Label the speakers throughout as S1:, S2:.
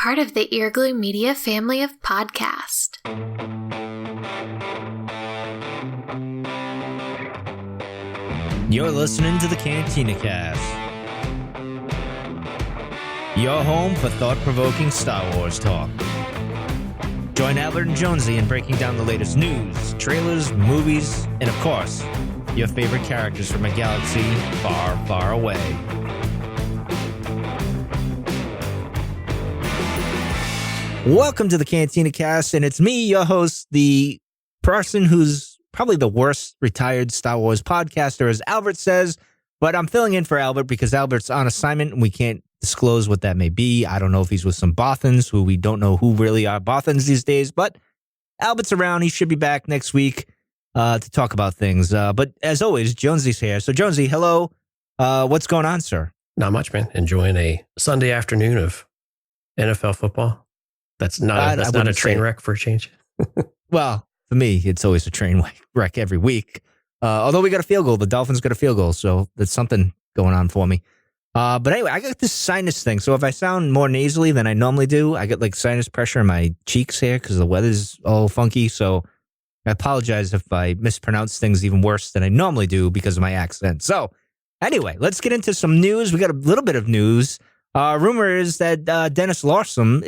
S1: part of the Earglue Media family of podcasts.
S2: You're listening to the Cantina Cast, your home for thought-provoking Star Wars talk. Join Albert and Jonesy in breaking down the latest news, trailers, movies, and of course, your favorite characters from a galaxy far, far away. Welcome to the Cantina Cast, and it's me, your host, the person who's probably the worst retired Star Wars podcaster, as Albert says, but I'm filling in for Albert because Albert's on assignment and we can't disclose what that may be. I don't know if he's with some Bothans, who we don't know who really are Bothans these days, but Albert's around. He should be back next week to talk about things. But as always, Jonesy's here. So Jonesy, hello. What's going on, sir?
S3: Not much, man. Enjoying a Sunday afternoon of NFL football. That's not a train wreck for a change.
S2: Well, for me, it's always a train wreck every week. Although we got a field goal. The Dolphins got a field goal, so there's something going on for me. But anyway, I got this sinus thing. So if I sound more nasally than I normally do, I get like sinus pressure in my cheeks here because the weather's all funky. So I apologize if I mispronounce things even worse than I normally do because of my accent. So anyway, let's get into some news. We got a little bit of news. Rumor is that Dennis Lawson,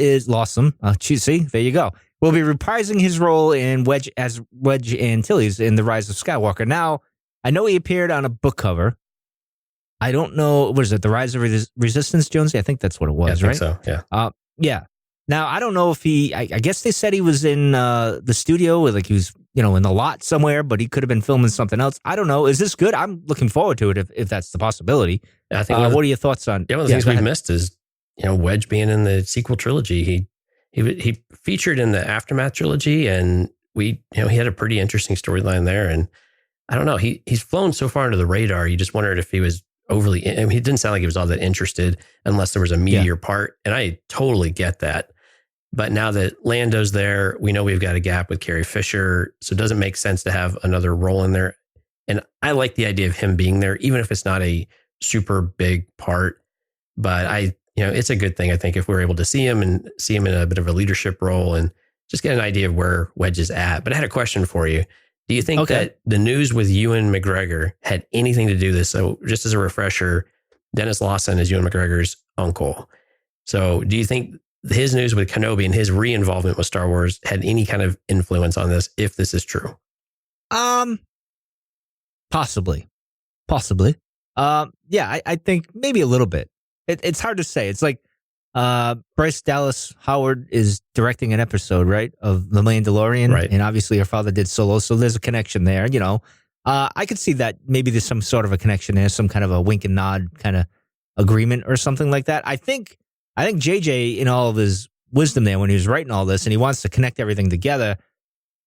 S2: see, there you go, will be reprising his role in Wedge Antilles in The Rise of Skywalker. Now, I know he appeared on a book cover. I don't know, what is it, The Rise of Resistance, Jonesy? I think that's what it was,
S3: yeah, I
S2: right?
S3: think so, yeah.
S2: Yeah. Now, I don't know if I guess they said he was in the studio, like he was, in the lot somewhere, but he could have been filming something else. I don't know. Is this good? I'm looking forward to it if that's the possibility.
S3: I think
S2: what are your thoughts on?
S3: One of the things we've missed is, Wedge being in the sequel trilogy. He featured in the Aftermath trilogy, and he had a pretty interesting storyline there. And I don't know, he's flown so far under the radar. You just wondered if he was overly. He didn't sound like he was all that interested, unless there was a meteor part. And I totally get that. But now that Lando's there, we know we've got a gap with Carrie Fisher, so it doesn't make sense to have another role in there. And I like the idea of him being there, even if it's not a super big part. But it's a good thing, I think, if we're able to see him in a bit of a leadership role and just get an idea of where Wedge is at. But I had a question for you. Do you think that the news with Ewan McGregor had anything to do with this? So just as a refresher, Dennis Lawson is Ewan McGregor's uncle. So do you think his news with Kenobi and his re-involvement with Star Wars had any kind of influence on this, if this is true?
S2: Possibly. Yeah, I think maybe a little bit. It's hard to say. It's like Bryce Dallas Howard is directing an episode, right, of The Mandalorian,
S3: right? And
S2: obviously her father did Solo, so there's a connection there. I could see that maybe there's some sort of a connection there, some kind of a wink and nod kind of agreement or something like that. I think JJ, in all of his wisdom there when he was writing all this, and he wants to connect everything together.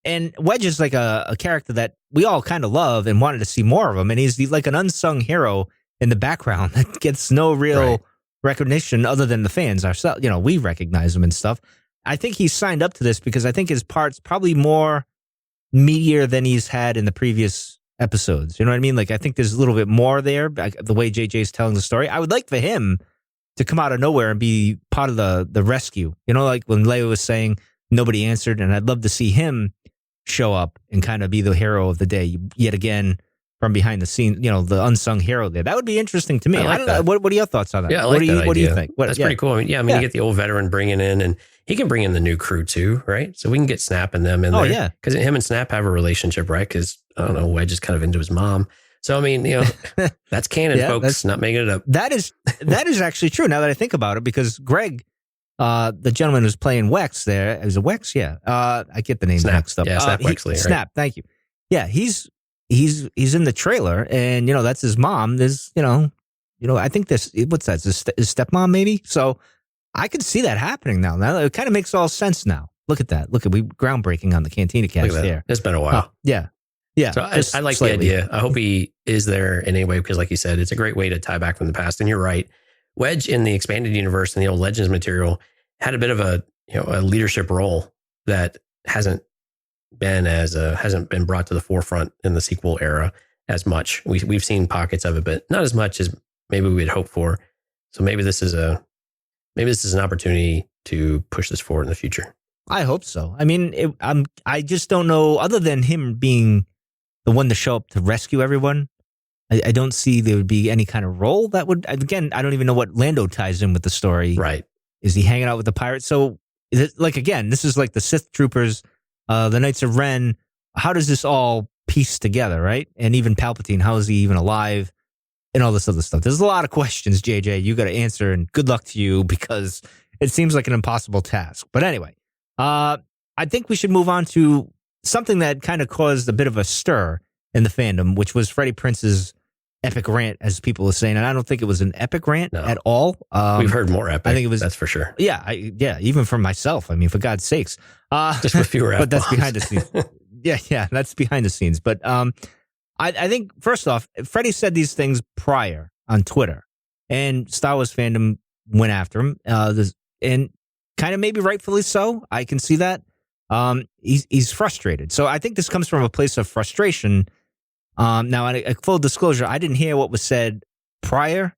S2: And Wedge is like a character that we all kind of love and wanted to see more of him. And he's like an unsung hero in the background that gets no real recognition other than the fans ourselves. We recognize him and stuff. I think he's signed up to this because I think his part's probably more meatier than he's had in the previous episodes. You know what I mean? Like, I think there's a little bit more there, the way JJ's telling the story. I would like for him to come out of nowhere and be part of the rescue. Like when Leia was saying nobody answered, and I'd love to see him show up and kind of be the hero of the day yet again from behind the scenes, the unsung hero there. That would be interesting to me. I don't know. What are your thoughts on that?
S3: Yeah, I like
S2: what do you think?
S3: That's pretty cool. I mean, you get the old veteran bringing in, and he can bring in the new crew too, right? So we can get Snap and them in there. Oh, yeah. Because him and Snap have a relationship, right? Because, I don't know, Wedge is kind of into his mom. So, I mean, that's canon, folks, not making it up.
S2: That is actually true now that I think about it, because Greg, the gentleman who's playing Wex there, is it Wex? Yeah. I get the name mixed up.
S3: Yeah, Snap Wexley. Right?
S2: Snap, thank you. Yeah, he's in the trailer, and, that's his mom. There's, I think this, what's that? His stepmom, maybe? So I could see that happening now. Now it kind of makes all sense now. Look at that. We groundbreaking on the Cantina Cast there.
S3: It's been a while.
S2: Yeah. Yeah.
S3: So I like the idea. I hope he is there in any way, because like you said, it's a great way to tie back from the past. And you're right. Wedge in the expanded universe and the old Legends material had a bit of a leadership role that hasn't been brought to the forefront in the sequel era as much. We've seen pockets of it, but not as much as maybe we'd hope for. So maybe this is an opportunity to push this forward in the future.
S2: I hope so. I mean, I just don't know, other than him being the one to show up to rescue everyone, I don't see there would be any kind of role that would, again, I don't even know what Lando ties in with the story.
S3: Right.
S2: Is he hanging out with the pirates? So, is it, like, again, this is like the Sith troopers, the Knights of Ren. How does this all piece together, right? And even Palpatine, how is he even alive? And all this other stuff. There's a lot of questions, JJ, you got to answer, and good luck to you, because it seems like an impossible task. But anyway, I think we should move on to something that kind of caused a bit of a stir in the fandom, which was Freddie Prinze's epic rant, as people are saying. And I don't think it was an epic rant at all.
S3: We've heard more epic.
S2: I think it was,
S3: that's for sure.
S2: Yeah, even from myself. I mean, for God's sakes.
S3: Just with fewer
S2: But that's behind the scenes. Yeah, that's behind the scenes. But I think, first off, Freddie said these things prior on Twitter, and Star Wars fandom went after him, and kind of maybe rightfully so. I can see that. He's frustrated. So I think this comes from a place of frustration. Now, a full disclosure, I didn't hear what was said prior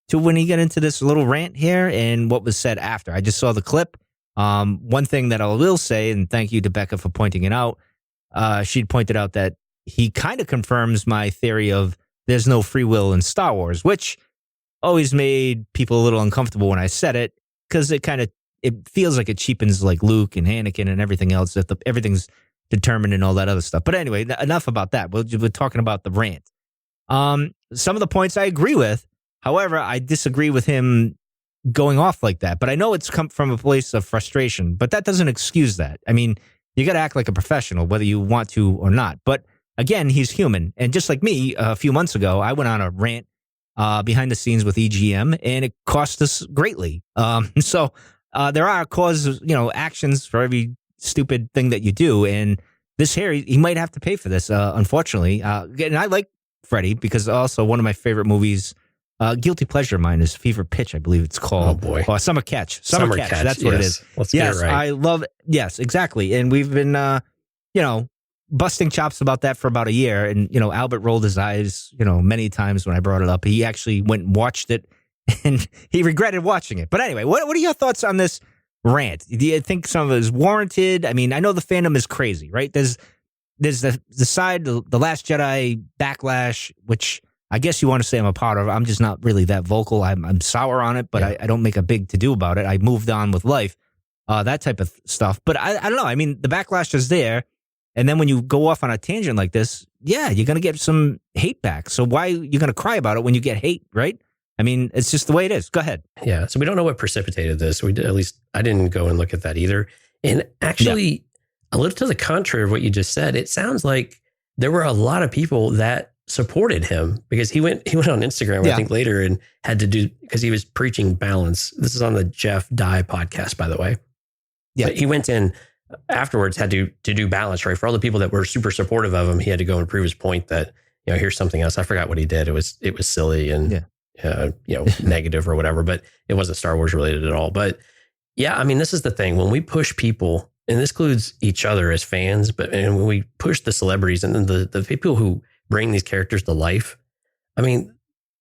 S2: to when he got into this little rant here and what was said after. I just saw the clip. One thing that I will say, and thank you to Becca for pointing it out, she'd pointed out that he kind of confirms my theory of there's no free will in Star Wars, which always made people a little uncomfortable when I said it, because it feels like it cheapens like Luke and Anakin and everything else, that everything's determined and all that other stuff. But anyway, enough about that. We're talking about the rant. Some of the points I agree with. However, I disagree with him going off like that. But I know it's come from a place of frustration, but that doesn't excuse that. I mean, you got to act like a professional, whether you want to or not. But again, he's human. And just like me, a few months ago, I went on a rant behind the scenes with EGM, and it cost us greatly. So there are causes, actions for every stupid thing that you do. And this here, he might have to pay for this, unfortunately. And I like Freddie, because also one of my favorite movies, guilty pleasure of mine, is Fever Pitch, I believe it's called.
S3: Oh, boy.
S2: Oh, Summer Catch. Summer Catch. That's what it is.
S3: Let's get it right.
S2: I love it. Yes, exactly. And we've been, busting chops about that for about a year. And, Albert rolled his eyes, many times when I brought it up. He actually went and watched it, and he regretted watching it. But anyway, what are your thoughts on this rant? Do you think some of it is warranted? I mean, I know the fandom is crazy, right? There's the side, the Last Jedi backlash, which I guess you want to say I'm a part of. I'm just not really that vocal. I'm sour on it, but yeah. I don't make a big to-do about it. I moved on with life, that type of stuff. But I don't know. I mean, the backlash is there. And then when you go off on a tangent like this, yeah, you're going to get some hate back. So why you're going to cry about it when you get hate, right? I mean, it's just the way it is. Go ahead.
S3: Yeah. So we don't know what precipitated this. At least I didn't go and look at that either. And actually, a little to the contrary of what you just said, it sounds like there were a lot of people that supported him, because he went on Instagram, I think later, and had to do, because he was preaching balance. This is on the Jeff Dye podcast, by the way. Yeah. But he went in afterwards, had to do balance, right? For all the people that were super supportive of him, he had to go and prove his point that, here's something else. I forgot what he did. It was silly and negative or whatever, but it wasn't Star Wars related at all. But yeah, I mean, this is the thing. When we push people, and this includes each other as fans, and when we push the celebrities and the people who bring these characters to life, I mean,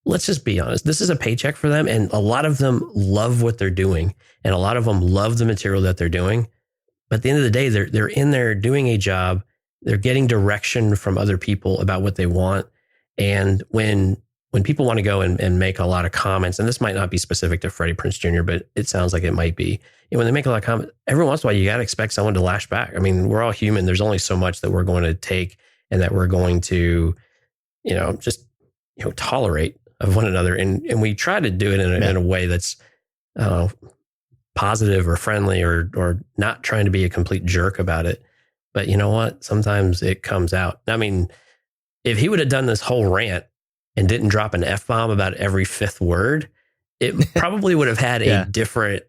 S3: let's just be honest. This is a paycheck for them, and a lot of them love what they're doing, and a lot of them love the material that they're doing. But at the end of the day, they're in there doing a job. They're getting direction from other people about what they want. And when people want to go and make a lot of comments, and this might not be specific to Freddie Prinze Jr., but it sounds like it might be. And when they make a lot of comments, every once in a while, you got to expect someone to lash back. I mean, we're all human. There's only so much that we're going to take and that we're going to, just tolerate of one another. And we try to do it in a way that's, positive or friendly or not trying to be a complete jerk about it. But you know what? Sometimes it comes out. I mean, if he would have done this whole rant and didn't drop an F-bomb about every fifth word, it probably would have had a different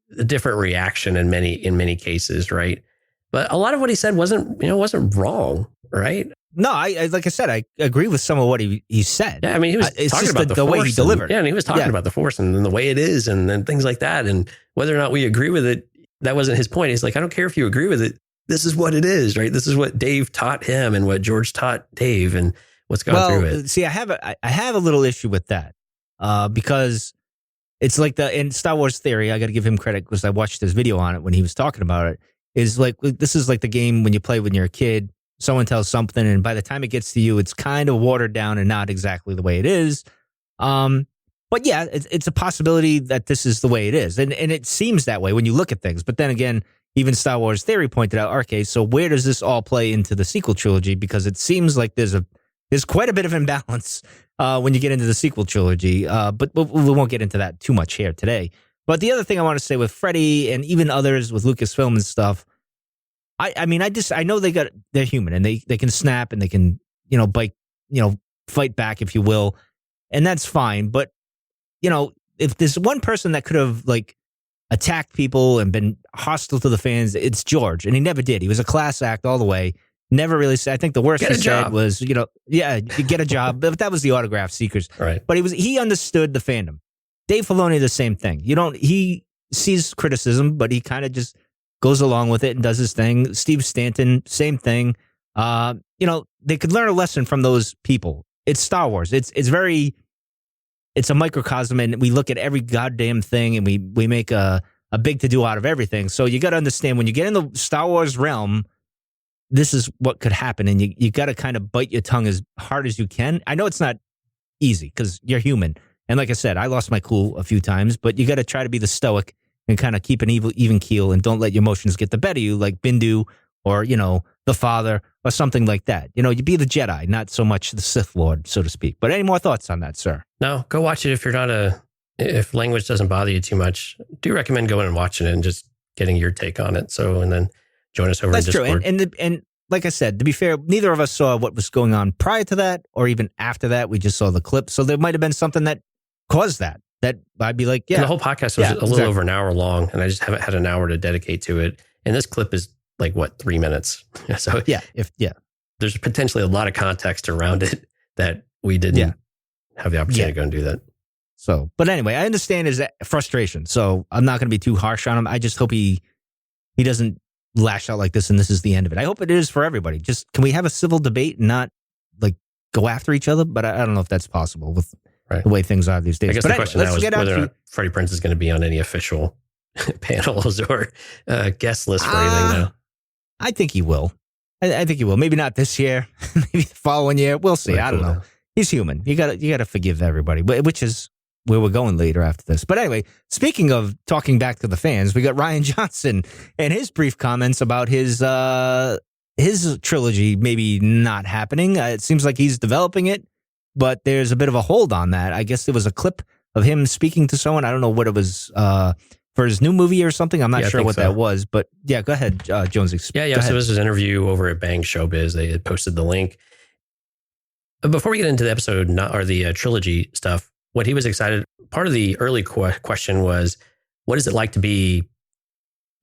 S3: reaction in many cases, right? But a lot of what he said wasn't wrong, right?
S2: No, I like I said, I agree with some of what he said.
S3: Yeah, I mean, he was
S2: it's
S3: talking
S2: just
S3: about the
S2: way he delivered.
S3: And he was talking about the Force and the way it is and things like that. And whether or not we agree with it, that wasn't his point. He's like, I don't care if you agree with it. This is what it is, right? This is what Dave taught him and what George taught Dave and what's gone through it.
S2: See, I have a little issue with that because it's like in Star Wars Theory, I got to give him credit because I watched his video on it when he was talking about it, is like, this is like the game when you play when you're a kid, someone tells something, and by the time it gets to you, it's kind of watered down and not exactly the way it is. But yeah, it's a possibility that this is the way it is. And it seems that way when you look at things. But then again, even Star Wars Theory pointed out, okay, so where does this all play into the sequel trilogy? Because it seems like there's quite a bit of imbalance when you get into the sequel trilogy. But we won't get into that too much here today. But the other thing I want to say with Freddie and even others with Lucasfilm and stuff, I mean, I know they're human and they can snap and they can, bite, fight back, if you will. And that's fine. But, if there's one person that could have like attacked people and been hostile to the fans, it's George. And he never did. He was a class act all the way. Never really said. I think the worst he said was, you get a job. But that was the autograph seekers.
S3: Right.
S2: But he understood the fandom. Dave Filoni, the same thing. He sees criticism, but he kind of just goes along with it and does his thing. Steve Stanton, same thing. They could learn a lesson from those people. It's Star Wars. It's a microcosm, and we look at every goddamn thing, and we make a big to-do out of everything. So you got to understand, when you get in the Star Wars realm, this is what could happen, and you got to kind of bite your tongue as hard as you can. I know it's not easy because you're human. And like I said, I lost my cool a few times, but you got to try to be the stoic and kind of keep an even keel and don't let your emotions get the better of you, like Bindu or, the Father or something like that. You be the Jedi, not so much the Sith Lord, so to speak. But any more thoughts on that, sir?
S3: No, go watch it if language doesn't bother you too much. Do recommend going and watching it and just getting your take on it. So, and then join us over in Discord.
S2: That's true. And like I said, to be fair, neither of us saw what was going on prior to that or even after that. We just saw the clip. So there might have been something that caused that I'd be like, yeah.
S3: And the whole podcast was a little over an hour long, and I just haven't had an hour to dedicate to it. And this clip is like, 3 minutes? So there's potentially a lot of context around it that we didn't have the opportunity to go and do that.
S2: So, but anyway, I understand his frustration. So I'm not going to be too harsh on him. I just hope he doesn't lash out like this and this is the end of it. I hope it is for everybody. Just, can we have a civil debate and not like go after each other? But I don't know if that's possible with the way things are these days.
S3: I guess
S2: but
S3: the question now is whether or not Freddie Prinze is going to be on any official panels or guest list for anything now.
S2: I think he will. I think he will. Maybe not this year. Maybe the following year. We'll see. I don't know. He's human. You got to forgive everybody, which is where we're going later after this. But anyway, speaking of talking back to the fans, we got Rian Johnson and his brief comments about his trilogy maybe not happening. It seems like he's developing it, but there's a bit of a hold on that. I guess there was a clip of him speaking to someone. I don't know what it was for his new movie or something. I'm not sure what that was, but yeah, go ahead, Jonesy.
S3: So it was his interview over at Bang Showbiz. They had posted the link. But before we get into the episode or the trilogy stuff, what he was excited, part of the early question was, what is it like to be,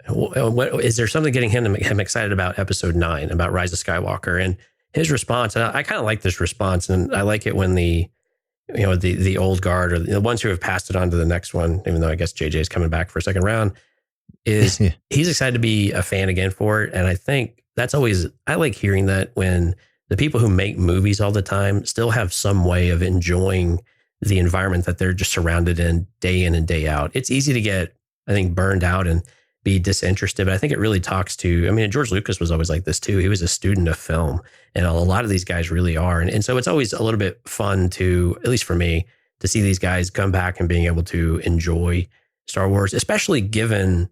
S3: is there something getting him excited about episode 9, about Rise of Skywalker? And his response, and I kind of like this response, and I like it when the old guard or the ones who have passed it on to the next one, even though I guess JJ is coming back for a second round, is he's excited to be a fan again for it. And I think that's always, I like hearing that when the people who make movies all the time still have some way of enjoying the environment that they're just surrounded in and day out. It's easy to get, I think, burned out and be disinterested, but I think it really talks to, I mean, George Lucas was always like this too. He was a student of film, and a lot of these guys really are. And so it's always a little bit fun to, at least for me, to see these guys come back and being able to enjoy Star Wars, especially given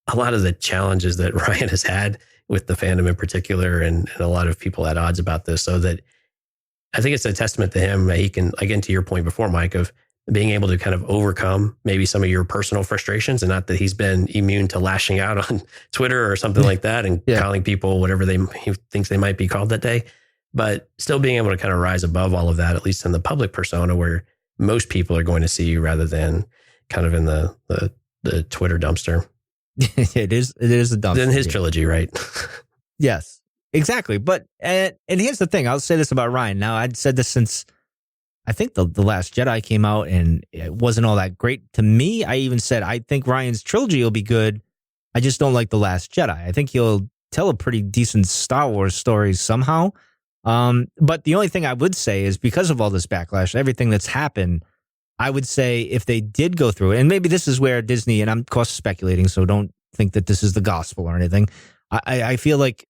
S3: a lot of the challenges that Ryan has had with the fandom in particular, and a lot of people at odds about this. So that I think it's a testament to him that he can, again, to your point before, Mike, of being able to kind of overcome maybe some of your personal frustrations, and not that he's been immune to lashing out on Twitter or something like that and calling people whatever he thinks they might be called that day, but still being able to kind of rise above all of that, at least in the public persona where most people are going to see you rather than kind of in the Twitter dumpster.
S2: It is a dumpster.
S3: In his trilogy, right?
S2: Yes, exactly. But, and here's the thing, I'll say this about Ryan. Now, I'd said this since I think the Last Jedi came out, and it wasn't all that great to me. I even said, I think Ryan's trilogy will be good. I just don't like The Last Jedi. I think he'll tell a pretty decent Star Wars story somehow. But the only thing I would say is, because of all this backlash, everything that's happened, I would say if they did go through it, and maybe this is where Disney, and I'm of course speculating, so don't think that this is the gospel or anything. I feel like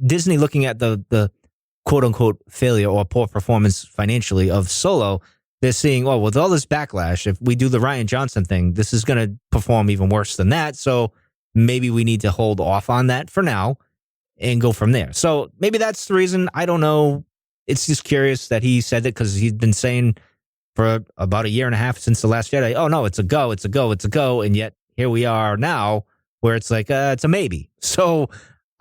S2: Disney, looking at the quote unquote failure or poor performance financially of Solo, they're seeing, well, with all this backlash, if we do the Rian Johnson thing, this is going to perform even worse than that. So maybe we need to hold off on that for now and go from there. So maybe that's the reason. I don't know. It's just curious that he said it, because he's been saying for about a year and a half since The Last Jedi, oh, no, it's a go, it's a go, it's a go. And yet here we are now where it's like, it's a maybe. So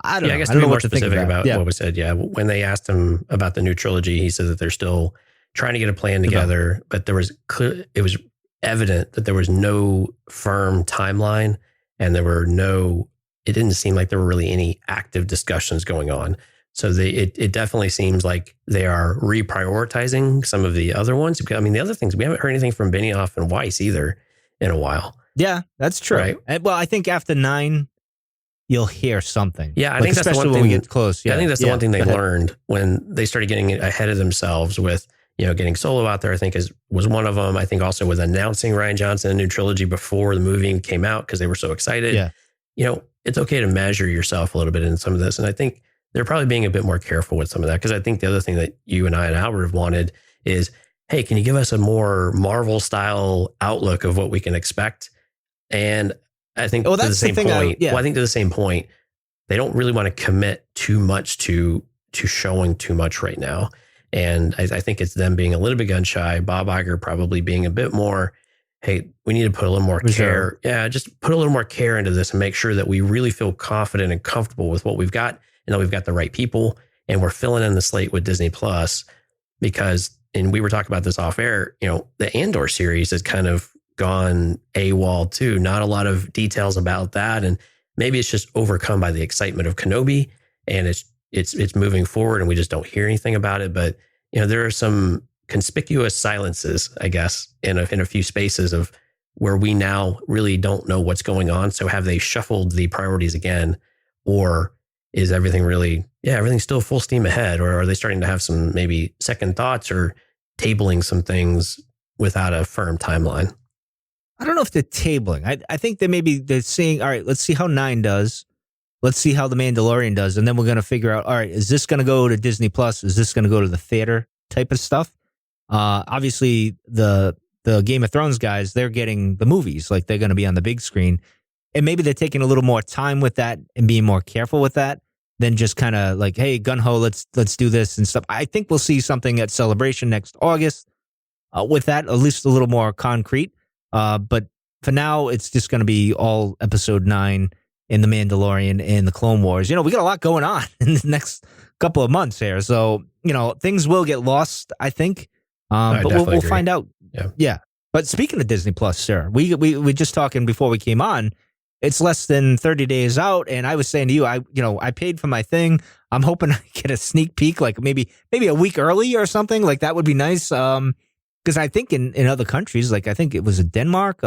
S2: I don't know.
S3: I guess
S2: I
S3: to
S2: don't
S3: be
S2: know
S3: more
S2: what to think
S3: specific about
S2: Yeah.
S3: what was said, when they asked him about the new trilogy, he said that they're still trying to get a plan together, but it was evident that there was no firm timeline, and it didn't seem like there were really any active discussions going on. So it definitely seems like they are reprioritizing some of the other ones. I mean, the other things, we haven't heard anything from Benioff and Weiss either in a while.
S2: Yeah, that's true.
S3: Right?
S2: Well, I think after 9, you'll hear something.
S3: Yeah, I think that's the one
S2: when
S3: thing
S2: we get close. Yeah,
S3: I think that's the one thing they learned when they started getting ahead of themselves with, getting Solo out there, I think was one of them. I think also with announcing Rian Johnson, a new trilogy before the movie came out, because they were so excited.
S2: Yeah.
S3: It's okay to measure yourself a little bit in some of this. And I think they're probably being a bit more careful with some of that, because I think the other thing that you and I and Albert have wanted is, hey, can you give us a more Marvel style outlook of what we can expect? And I think to the same point, I think to the same point, they don't really want to commit too much to showing too much right now. And I think it's them being a little bit gun shy. Bob Iger probably being a bit more, hey, we need to put a little more care. Yeah, just put a little more care into this and make sure that we really feel confident and comfortable with what we've got, and that we've got the right people, and we're filling in the slate with Disney Plus. Because, and we were talking about this off air, the Andor series has kind of gone AWOL too. Not a lot of details about that, and maybe it's just overcome by the excitement of Kenobi, and it's moving forward, and we just don't hear anything about it. But there are some conspicuous silences, I guess, in a few spaces of where we now really don't know what's going on. So have they shuffled the priorities again, or is everything everything's still full steam ahead, or are they starting to have some maybe second thoughts or tabling some things without a firm timeline?
S2: I don't know if they're tabling. I think they're saying, all right, let's see how 9 does. Let's see how The Mandalorian does. And then we're going to figure out, all right, is this going to go to Disney Plus? Is this going to go to the theater type of stuff? Obviously, the Game of Thrones guys, they're getting the movies. Like, they're going to be on the big screen. And maybe they're taking a little more time with that and being more careful with that than just kind of like, hey, gun-ho, let's do this and stuff. I think we'll see something at Celebration next August with that, at least a little more concrete. But for now, it's just going to be all episode 9 in The Mandalorian and the Clone Wars. We got a lot going on in the next couple of months here. So, things will get lost, I think. But we'll find out. Yeah. But speaking of Disney Plus, sir, we were just talking before we came on. It's less than 30 days out. And I was saying to you, I paid for my thing. I'm hoping I get a sneak peek, like maybe a week early or something. Like, that would be nice. Because I think in other countries, like I think it was in Denmark,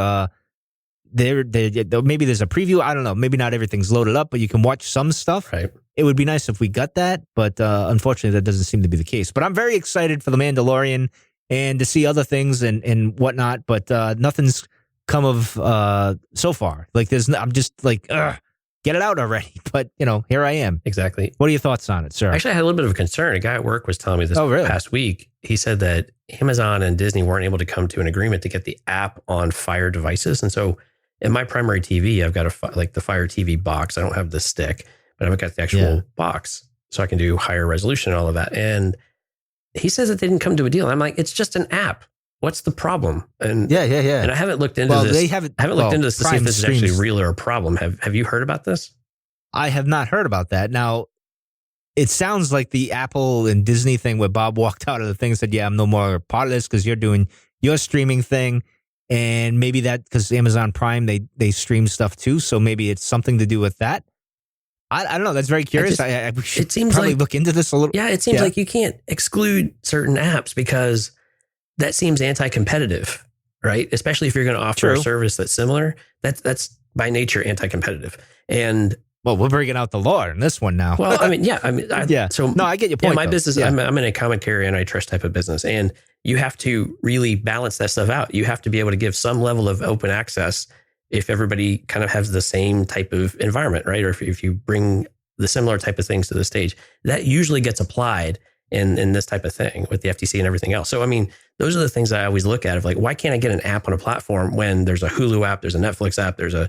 S2: maybe there's a preview. I don't know. Maybe not everything's loaded up, but you can watch some stuff.
S3: Right.
S2: It would be nice if we got that, but unfortunately, that doesn't seem to be the case. But I'm very excited for The Mandalorian and to see other things and whatnot. But nothing's come of so far. Like, I'm just like, get it out already. But here I am.
S3: Exactly.
S2: What are your thoughts on it, sir?
S3: Actually, I had a little bit of a concern. A guy at work was telling me this past week. He said that Amazon and Disney weren't able to come to an agreement to get the app on Fire devices. And so in my primary TV, I've got the Fire TV box. I don't have the stick, but I've got the actual box, so I can do higher resolution and all of that. And he says that they didn't come to a deal. I'm like, it's just an app. What's the problem? And yeah. And I haven't looked into this. I haven't looked into this to see if this is actually real or a problem. Have you heard about this?
S2: I have not heard about that. Now, it sounds like the Apple and Disney thing where Bob walked out of the thing and said, yeah, I'm no more part of this because you're doing your streaming thing. And maybe that because Amazon Prime, they stream stuff too. So maybe it's something to do with that. I don't know. That's very curious. I should probably look into this a little.
S3: Yeah, it seems like you can't exclude certain apps because that seems anti-competitive, right? Especially if you're going to offer a service that's similar. That's by nature anti-competitive. And
S2: well, we're bringing out the law in this one now.
S3: Well, I mean, yeah. So no,
S2: I get your point.
S3: Yeah, my business, I'm in a common carrier antitrust type of business, and you have to really balance that stuff out. You have to be able to give some level of open access if everybody kind of has the same type of environment, right? Or if you bring the similar type of things to the stage, that usually gets applied in this type of thing with the FTC and everything else. So, I mean, those are the things that I always look at of like, why can't I get an app on a platform when there's a Hulu app, there's a Netflix app, there's a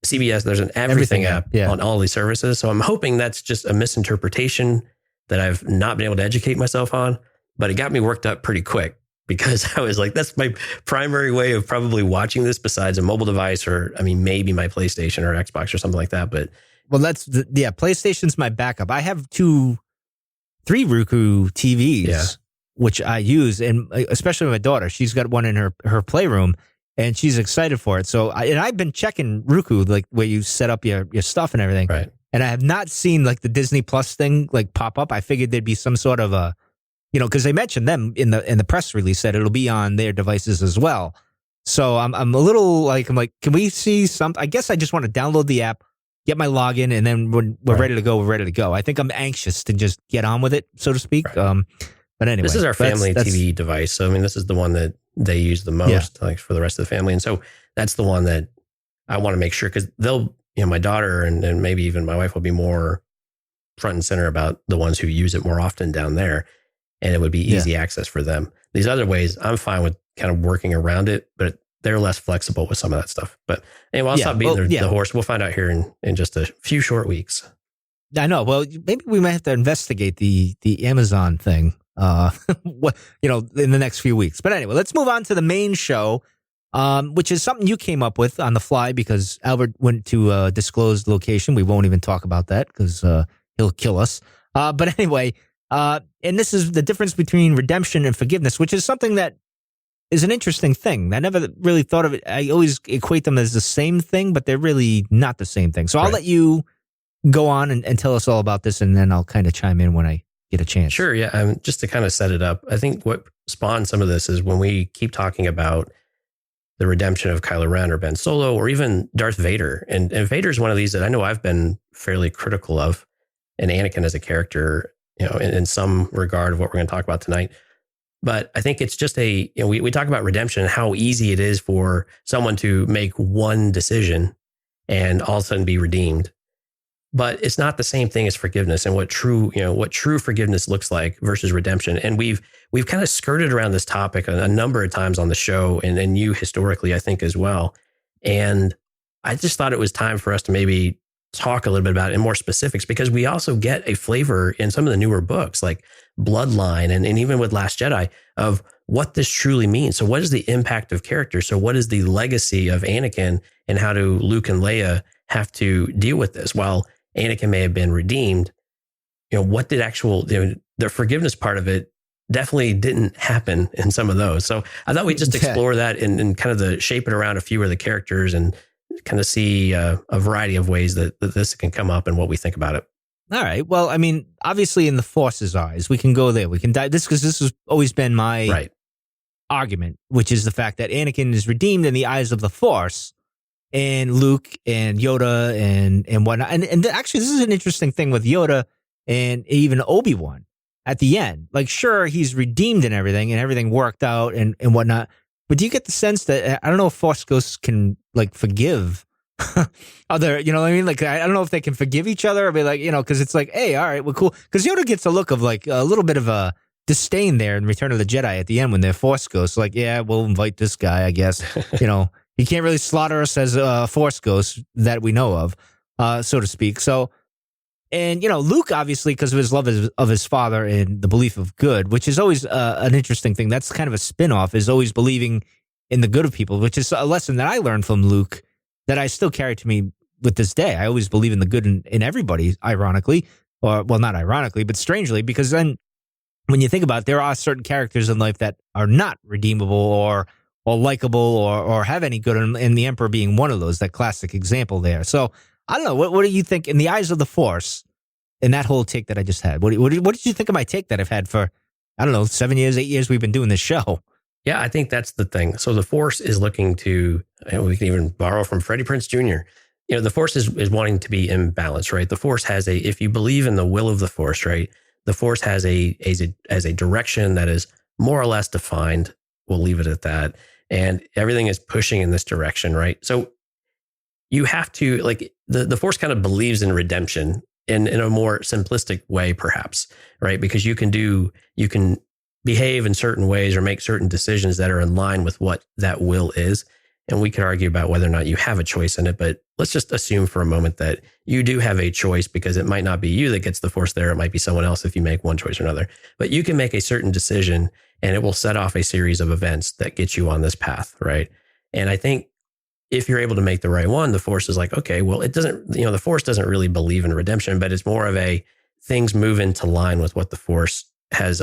S3: CBS, there's an everything app on all these services. So I'm hoping that's just a misinterpretation that I've not been able to educate myself on, but it got me worked up pretty quick because I was like, that's my primary way of probably watching this besides a mobile device or, I mean, maybe my PlayStation or Xbox or something like that. But
S2: well, PlayStation's my backup. I have 3 Roku TVs, which I use, and especially my daughter. She's got one in her playroom, and she's excited for it. So, I've been checking Roku, like where you set up your stuff and everything.
S3: Right.
S2: And I have not seen like the Disney Plus thing like pop up. I figured there'd be some sort of a, because they mentioned them in the press release that it'll be on their devices as well. So I'm a little like, can we see something? I guess I just want to download the app, get my login, and then when we're ready to go, we're ready to go. I think I'm anxious to just get on with it, so to speak.
S3: Right.
S2: But anyway,
S3: this is our family TV device. So, I mean, this is the one that they use the most, like for the rest of the family. And so that's the one that I want to make sure, because they'll, my daughter and maybe even my wife will be more front and center about the ones who use it more often down there. And it would be easy access for them. These other ways, I'm fine with kind of working around it, but they're less flexible with some of that stuff. But anyway, I'll stop beating the horse. We'll find out here in just a few short weeks.
S2: I know. Well, maybe we might have to investigate the Amazon thing, in the next few weeks. But anyway, let's move on to the main show, which is something you came up with on the fly because Albert went to a disclosed location. We won't even talk about that because he'll kill us. But anyway, and this is the difference between redemption and forgiveness, which is something that is an interesting thing. I never really thought of it. I always equate them as the same thing, but they're really not the same thing. So I'll let you go on and tell us all about this, and then I'll kind of chime in when I get a chance.
S3: Sure, yeah. Just to kind of set it up, I think what spawned some of this is when we keep talking about the redemption of Kylo Ren or Ben Solo or even Darth Vader. And Vader's one of these that I know I've been fairly critical of, and Anakin as a character, in some regard of what we're going to talk about tonight. But I think it's just we talk about redemption and how easy it is for someone to make one decision and all of a sudden be redeemed. But it's not the same thing as forgiveness and what true forgiveness looks like versus redemption. And we've kind of skirted around this topic a number of times on the show and you historically, I think, as well. And I just thought it was time for us to maybe talk a little bit about it in more specifics, because we also get a flavor in some of the newer books like Bloodline and even with Last Jedi of what this truly means. So what is the impact of character? So what is the legacy of Anakin, and how do Luke and Leia have to deal with this? While Anakin may have been redeemed, what did the forgiveness part of it definitely didn't happen in some of those. So I thought we'd just explore that and kind of shape it around a few of the characters and kind of see a variety of ways that this can come up and what we think about it.
S2: All right. Well, I mean, obviously in the Force's eyes, we can go there. We can dive this because this has always been my argument, which is the fact that Anakin is redeemed in the eyes of the Force, and Luke and Yoda and whatnot. And actually, this is an interesting thing with Yoda and even Obi-Wan at the end. Like, sure, he's redeemed and everything worked out and whatnot. But do you get the sense that, I don't know if Force ghosts can like forgive other, you know what I mean? Like, I don't know if they can forgive each other or be like, because it's like, hey, all right, well, cool. Because Yoda gets a look of like a little bit of a disdain there in Return of the Jedi at the end when they're Force ghosts. Like, yeah, we'll invite this guy, I guess. He can't really slaughter us as a Force ghost that we know of, so to speak. So, and, Luke, obviously, because of his love of his father and the belief of good, which is always an interesting thing. That's kind of a spin-off, is always believing in the good of people, which is a lesson that I learned from Luke that I still carry to me with this day. I always believe in the good in everybody, ironically, or, well, not ironically, but strangely, because then when you think about it, there are certain characters in life that are not redeemable or likable or have any good, and the Emperor being one of those, that classic example there. So, I don't know. What do you think in the eyes of the Force in that whole take that I just had? What did you think of my take that I've had for, 7 years, 8 years we've been doing this show?
S3: Yeah, I think that's the thing. So the Force is looking to, we can even borrow from Freddie Prinze Jr. The Force is wanting to be in balance, right? The Force has if you believe in the will of the Force, right? The Force has a direction that is more or less defined. We'll leave it at that. And everything is pushing in this direction, right? So you have to, like, the Force kind of believes in redemption in a more simplistic way, perhaps, right? Because you can behave in certain ways or make certain decisions that are in line with what that will is. And we could argue about whether or not you have a choice in it, but let's just assume for a moment that you do have a choice, because it might not be you that gets the Force there. It might be someone else if you make one choice or another, but you can make a certain decision and it will set off a series of events that get you on this path, right? And I think if you're able to make the right one, the Force is like, okay, well, it doesn't, the Force doesn't really believe in redemption, but it's more of a things move into line with what the Force has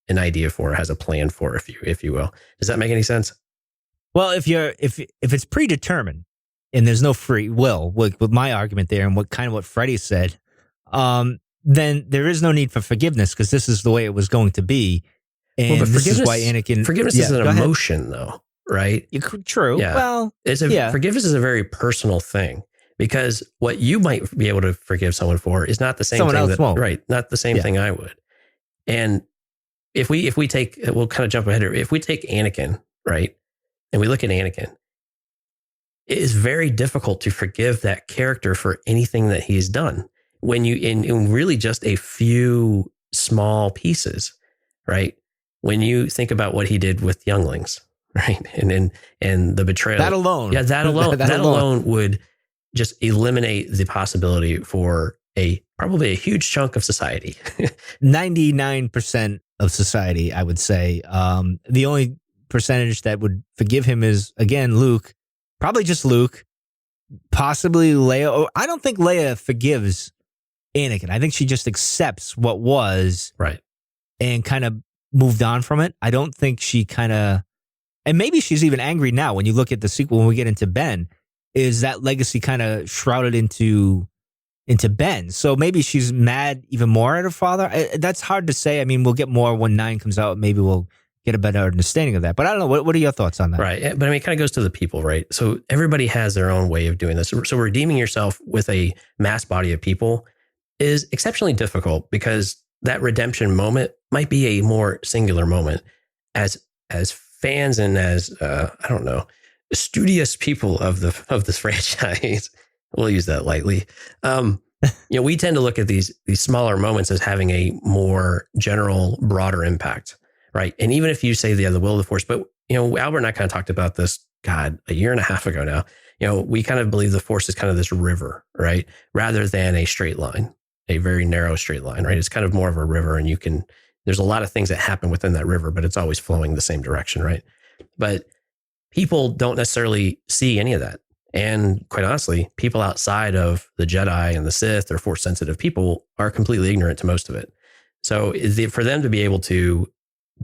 S3: an idea for, has a plan for, if you will. Does that make any sense?
S2: Well, if it's predetermined and there's no free will, with my argument there and what Freddie said, then there is no need for forgiveness, because this is the way it was going to be. And
S3: but
S2: this is why Anakin...
S3: Forgiveness is an emotion, though, right?
S2: True.
S3: Yeah.
S2: Well,
S3: forgiveness is a very personal thing, because what you might be able to forgive someone for is not the same
S2: someone
S3: thing
S2: else won't.
S3: Right, not the same thing I would. And if we take, we'll kind of jump ahead here. If we take Anakin, right, and we look at Anakin, it is very difficult to forgive that character for anything that he's done when you in really just a few small pieces, right? When you think about what he did with younglings, right, and the betrayal,
S2: that alone,
S3: that alone would just eliminate the possibility for probably a huge chunk of society.
S2: 99% of society, I would say. The only percentage that would forgive him is, again, Luke. Probably just Luke. Possibly Leia. I don't think Leia forgives Anakin. I think she just accepts what was.
S3: Right.
S2: And kind of moved on from it. I don't think she and maybe she's even angry now when you look at the sequel, when we get into Ben, is that legacy kind of shrouded into Ben. So maybe she's mad even more at her father. That's hard to say. I mean, we'll get more when 9 comes out. Maybe we'll get a better understanding of that. But I don't know. What are your thoughts on that?
S3: Right. But I mean, it kind of goes to the people, right? So everybody has their own way of doing this. So redeeming yourself with a mass body of people is exceptionally difficult, because that redemption moment might be a more singular moment. As fans and as I don't know, studious people of this franchise, we'll use that lightly. We tend to look at these smaller moments as having a more general, broader impact, right? And even if you say they have the will of the Force, but Albert and I kind of talked about this, a year and a half ago now. We kind of believe the Force is kind of this river, right, rather than a straight line. A very narrow straight line, right? It's kind of more of a river, and there's a lot of things that happen within that river, but it's always flowing the same direction, right? But people don't necessarily see any of that. And quite honestly, people outside of the Jedi and the Sith or Force sensitive people are completely ignorant to most of it. So for them to be able to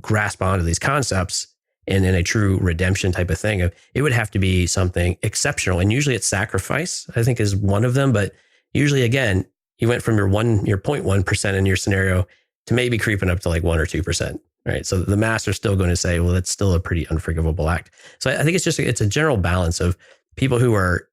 S3: grasp onto these concepts and in a true redemption type of thing, it would have to be something exceptional. And usually it's sacrifice, I think, is one of them. But usually, again, you went from your 0.1% in your scenario to maybe creeping up to like 1 or 2%, right? So the mass are still going to say, well, that's still a pretty unforgivable act. So I think it's a general balance of people who are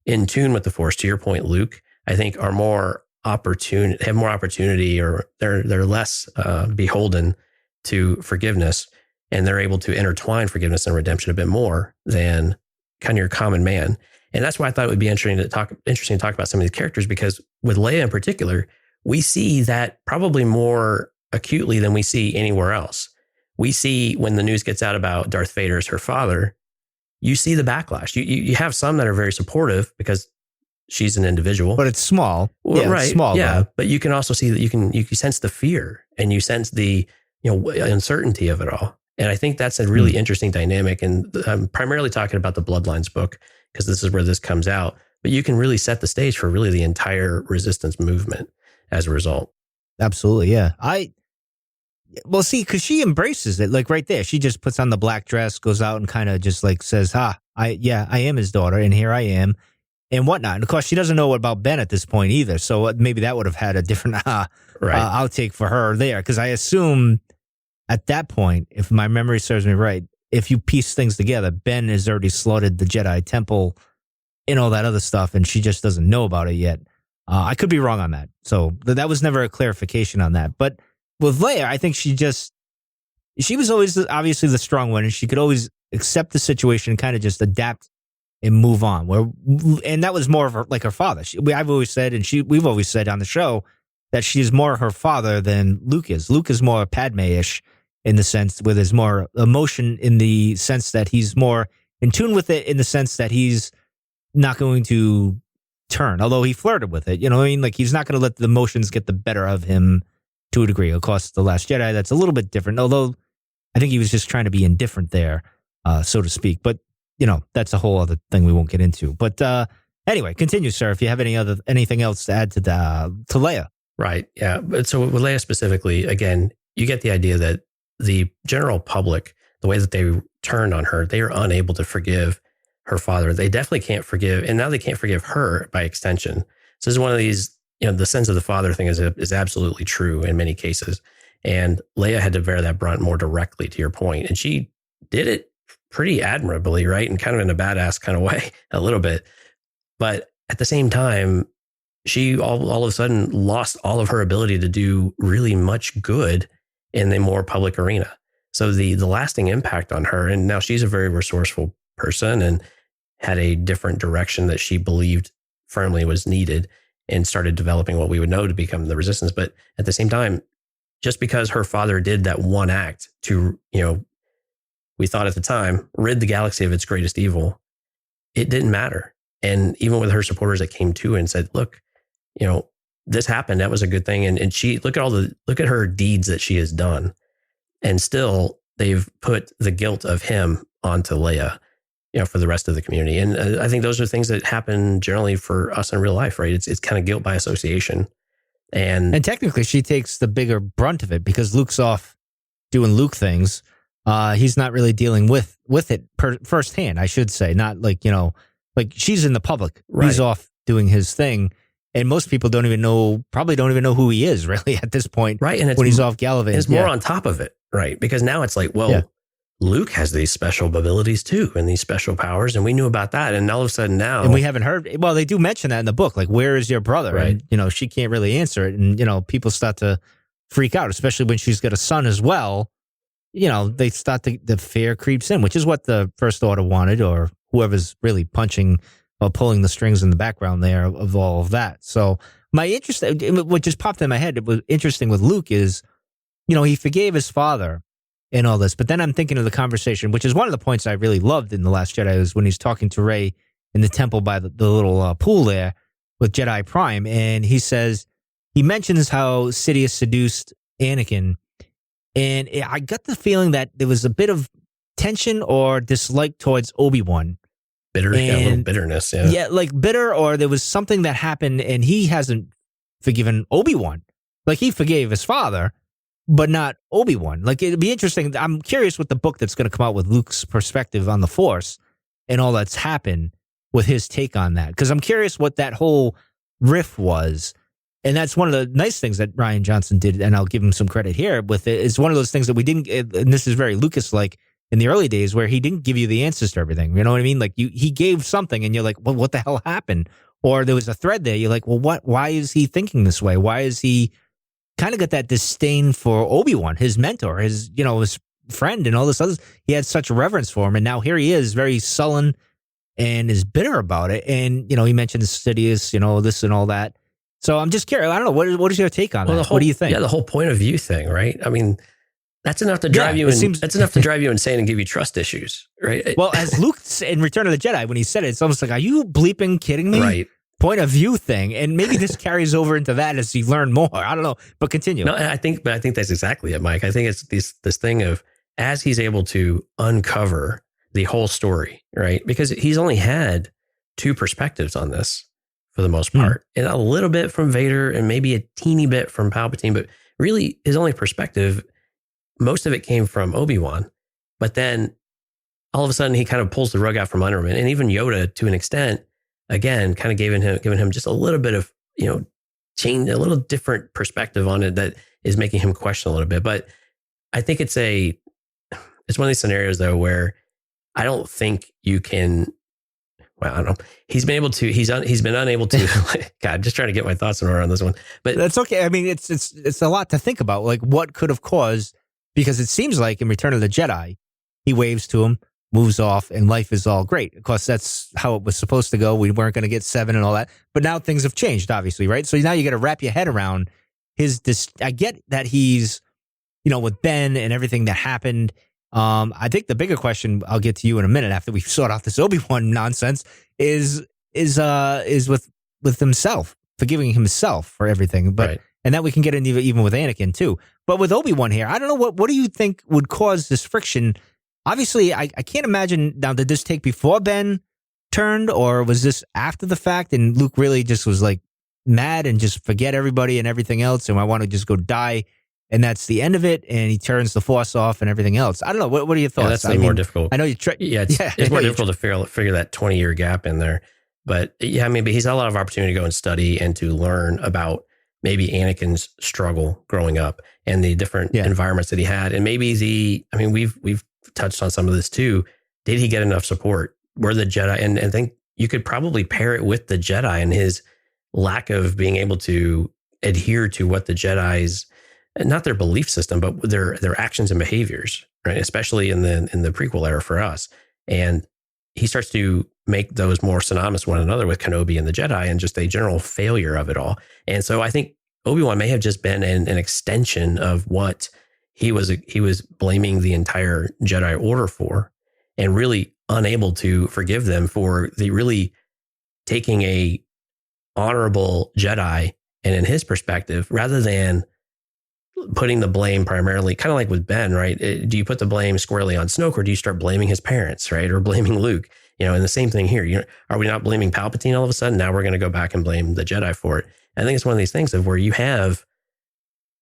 S3: in tune with the Force. To your point, Luke, I think are more have more opportunity, or they're less beholden to forgiveness, and they're able to intertwine forgiveness and redemption a bit more than kind of your common man. And that's why I thought it would be interesting to talk about some of these characters, because with Leia in particular, we see that probably more acutely than we see anywhere else. We see when the news gets out about Darth Vader as her father, you see the backlash. You have some that are very supportive because she's an individual,
S2: but it's small.
S3: Well,
S2: yeah,
S3: right?
S2: Small.
S3: Yeah,
S2: though.
S3: But you can also see that you can sense the fear, and you sense the uncertainty of it all. And I think that's a really interesting dynamic. And I'm primarily talking about the Bloodlines book, because this is where this comes out. But you can really set the stage for really the entire resistance movement as a result.
S2: Absolutely, yeah. Well, see, because she embraces it, like right there. She just puts on the black dress, goes out and kind of just like says, I am his daughter, and here I am, and whatnot. And of course, she doesn't know about Ben at this point either. So maybe that would have had a different outtake for her there. Because I assume at that point, if my memory serves me right, if you piece things together, Ben has already slaughtered the Jedi Temple and all that other stuff, and she just doesn't know about it yet. I could be wrong on that. So that was never a clarification on that. But with Leia, I think she just, she was always obviously the strong one, and she could always accept the situation and kind of just adapt and move on. And that was more of her, like her father. I've always said, and we've always said on the show that she is more her father than Luke is. Luke is more Padme-ish in the sense where there's more emotion, in the sense that he's more in tune with it, in the sense that he's not going to turn, although he flirted with it. You know what I mean? Like, he's not going to let the emotions get the better of him to a degree. Of course, The Last Jedi, that's a little bit different, although I think he was just trying to be indifferent there, so to speak. But, you know, that's a whole other thing we won't get into. But anyway, continue, sir, if you have anything else to add to Leia.
S3: Right. Yeah. But so with Leia specifically, again, you get the idea that the general public, the way that they turned on her, they are unable to forgive her father. They definitely can't forgive. And now they can't forgive her by extension. So this is one of these, you know, the sense of the father thing is absolutely true in many cases. And Leia had to bear that brunt more directly, to your point. And she did it pretty admirably, right? And kind of in a badass kind of way, a little bit. But at the same time, she all of a sudden lost all of her ability to do really much good in the more public arena. So the lasting impact on her, and now she's a very resourceful person and had a different direction that she believed firmly was needed, and started developing what we would know to become the Resistance. But at the same time, just because her father did that one act to, you know, we thought at the time, rid the galaxy of its greatest evil, it didn't matter. And even with her supporters that came to and said, look, you know, this happened, that was a good thing. And she, look at her deeds that she has done. And still they've put the guilt of him onto Leia, you know, for the rest of the community. And I think those are things that happen generally for us in real life, right? It's kind of guilt by association. And
S2: technically she takes the bigger brunt of it because Luke's off doing Luke things. He's not really dealing with it firsthand, I should say. Not like, you know, like she's in the public. Right. He's off doing his thing. And most people probably don't even know who he is really at this point.
S3: Right. And
S2: when he's off gallivanting.
S3: It's more on top of it. Right. Because now it's like, well, Luke has these special abilities too, and these special powers. And we knew about that. And all of a sudden now.
S2: And we haven't heard. Well, they do mention that in the book. Like, where is your brother?
S3: Right.
S2: And, you know, she can't really answer it. And, you know, people start to freak out, especially when she's got a son as well. You know, they start the fear creeps in, which is what the First Order wanted, or whoever's really punching or pulling the strings in the background there of all of that. So my interest, what just popped in my head, it was interesting with Luke is, you know, he forgave his father and all this, but then I'm thinking of the conversation, which is one of the points I really loved in The Last Jedi, was when he's talking to Rey in the temple by the little pool there with Jedi Prime. And he mentions how Sidious seduced Anakin. And I got the feeling that there was a bit of tension or dislike towards Obi-Wan.
S3: A little bitterness, yeah.
S2: Yeah, like bitter, or there was something that happened and he hasn't forgiven Obi-Wan. Like, he forgave his father, but not Obi-Wan. Like, it'd be interesting. I'm curious with the book that's going to come out with Luke's perspective on the Force and all that's happened with his take on that. Because I'm curious what that whole riff was. And that's one of the nice things that Rian Johnson did, and I'll give him some credit here with it. It's one of those things that we didn't, and this is very Lucas-like, in the early days where he didn't give you the answers to everything. You know what I mean? Like, he gave something and you're like, well, what the hell happened? Or there was a thread there. You're like, well, why is he thinking this way? Why is he kind of got that disdain for Obi-Wan, his mentor, his friend and all this other? He had such reverence for him. And now here he is, very sullen and is bitter about it. And, you know, he mentioned Sidious, you know, this and all that. So I'm just curious. I don't know. What is your take on that? What do you think?
S3: Yeah, the whole point of view thing, right? I mean, that's enough to drive you. That's enough to drive you insane and give you trust issues, right?
S2: Well, as Luke in Return of the Jedi, when he said it, it's almost like, are you bleeping kidding me?
S3: Right.
S2: Point of view thing, and maybe this carries over into that as you learn more. I don't know, but continue.
S3: No, I think that's exactly it, Mike. I think it's this thing of, as he's able to uncover the whole story, right? Because he's only had two perspectives on this for the most part, and a little bit from Vader, and maybe a teeny bit from Palpatine, but really his only perspective. Most of it came from Obi-Wan, but then all of a sudden he kind of pulls the rug out from under him. And even Yoda, to an extent, again, kind of giving him just a little bit of, you know, change, a little different perspective on it that is making him question a little bit. But I think it's one of these scenarios though, where I don't think you can, well, I don't know. He's been unable to, God, just trying to get my thoughts in order on this one, but
S2: that's okay. I mean, it's a lot to think about. Like, what could have caused Because it seems like in Return of the Jedi, he waves to him, moves off, and life is all great. Of course, that's how it was supposed to go. We weren't going to get 7 and all that. But now things have changed, obviously, right? So now you got to wrap your head around I get that he's, with Ben and everything that happened. I think the bigger question, I'll get to you in a minute after we sort out this Obi-Wan nonsense, is with himself, forgiving himself for everything. But
S3: Right.
S2: And that we can get into even with Anakin too. But with Obi-Wan here, I don't know, what do you think would cause this friction? Obviously, I can't imagine. Now, did this take before Ben turned, or was this after the fact? And Luke really just was like mad and just forget everybody and everything else, and I want to just go die, and that's the end of it. And he turns the Force off and everything else. I don't know. What are your thoughts?
S3: Yeah, that's more difficult.
S2: I know you.
S3: It's more difficult to figure that 20-year gap in there. But yeah, maybe he's had a lot of opportunity to go and study and to learn about maybe Anakin's struggle growing up and the different environments that he had. And maybe we've touched on some of this too. Did he get enough support? Were the Jedi, and I think you could probably pair it with the Jedi and his lack of being able to adhere to what the Jedi's, not their belief system, but their actions and behaviors, right? Especially in the prequel era for us. And he starts to make those more synonymous with one another with Kenobi and the Jedi, and just a general failure of it all. And so I think Obi-Wan may have just been an extension of what he was blaming the entire Jedi Order for, and really unable to forgive them for the really taking a honorable Jedi, and in his perspective, rather than putting the blame primarily, kind of like with Ben, right? Do you put the blame squarely on Snoke, or do you start blaming his parents, right? Or blaming Luke? And the same thing here. Are we not blaming Palpatine all of a sudden? Now we're going to go back and blame the Jedi for it. I think it's one of these things of where you have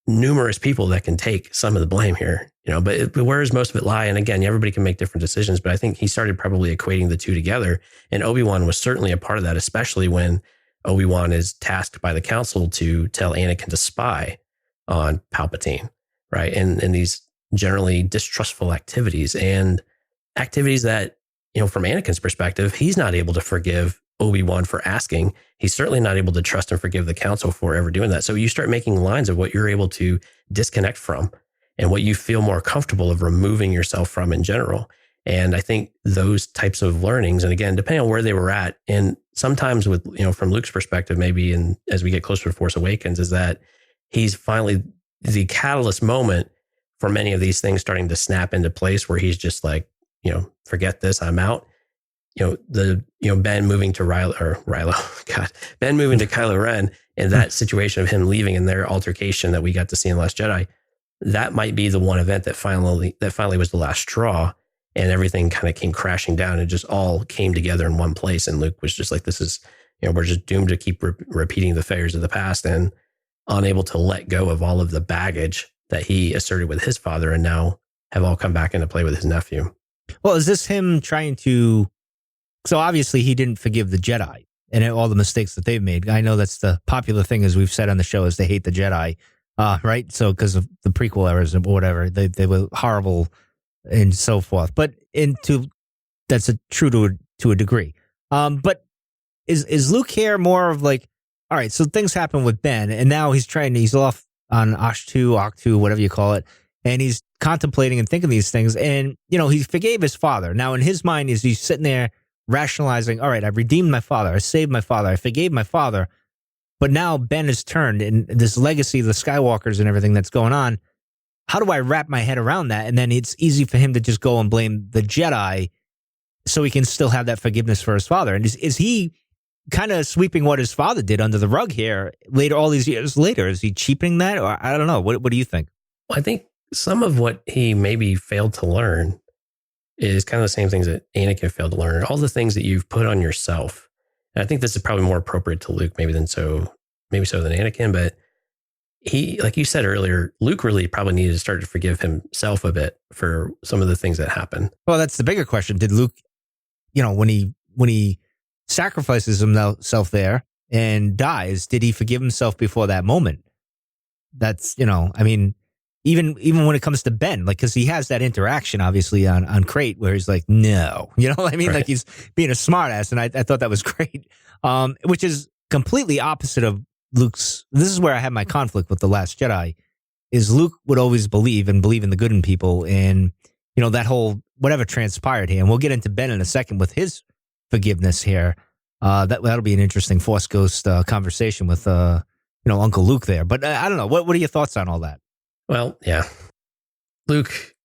S3: numerous people that can take some of the blame here, but where does most of it lie? And again, everybody can make different decisions, but I think he started probably equating the two together. And Obi-Wan was certainly a part of that, especially when Obi-Wan is tasked by the council to tell Anakin to spy on Palpatine, right? And these generally distrustful activities, and activities that, from Anakin's perspective, he's not able to forgive Obi-Wan for asking. He's certainly not able to trust and forgive the council for ever doing that. So you start making lines of what you're able to disconnect from and what you feel more comfortable of removing yourself from in general. And I think those types of learnings, and again, depending on where they were at, and sometimes with, from Luke's perspective, maybe, and as we get closer to Force Awakens, is that he's finally the catalyst moment for many of these things starting to snap into place, where he's just like, forget this, I'm out. Ben moving to Ben moving to Kylo Ren, and that situation of him leaving in their altercation that we got to see in Last Jedi, that might be the one event that finally was the last straw, and everything kind of came crashing down and just all came together in one place. And Luke was just like, this is, we're just doomed to keep repeating the failures of the past, and unable to let go of all of the baggage that he asserted with his father, and now have all come back into play with his nephew.
S2: Well, is this him trying to? So obviously he didn't forgive the Jedi and all the mistakes that they've made. I know that's the popular thing, as we've said on the show, is they hate the Jedi, right? So because of the prequel eras or whatever, they were horrible and so forth. But that's true to a degree. But is Luke here more of like, all right, so things happen with Ben, and now he's off on Ahch-To, whatever you call it, and he's contemplating and thinking these things, and he forgave his father. Now in his mind, he's sitting there rationalizing, all right, I've redeemed my father, I saved my father, I forgave my father, but now Ben has turned, and this legacy of the Skywalkers and everything that's going on, how do I wrap my head around that? And then it's easy for him to just go and blame the Jedi, so he can still have that forgiveness for his father. And is he kind of sweeping what his father did under the rug here later, all these years later? Is he cheapening that? Or I don't know. What do you think?
S3: Well, I think some of what he maybe failed to learn is kind of the same things that Anakin failed to learn. All the things that you've put on yourself. And I think this is probably more appropriate to Luke maybe than Anakin. But he, like you said earlier, Luke really probably needed to start to forgive himself a bit for some of the things that happened.
S2: Well, that's the bigger question. Did Luke, when he sacrifices himself there and dies, did he forgive himself before that moment? That's, even when it comes to Ben, like, because he has that interaction obviously on Crate where he's like, no, right. Like he's being a smartass, and I thought that was great, which is completely opposite of Luke's. This is where I had my conflict with The Last Jedi, is Luke would always believe in the good in people, and that whole whatever transpired here. And we'll get into Ben in a second with his forgiveness here. That'll be an interesting Force Ghost conversation with Uncle Luke there. But I don't know. What are your thoughts on all that?
S3: Well, yeah, Luke.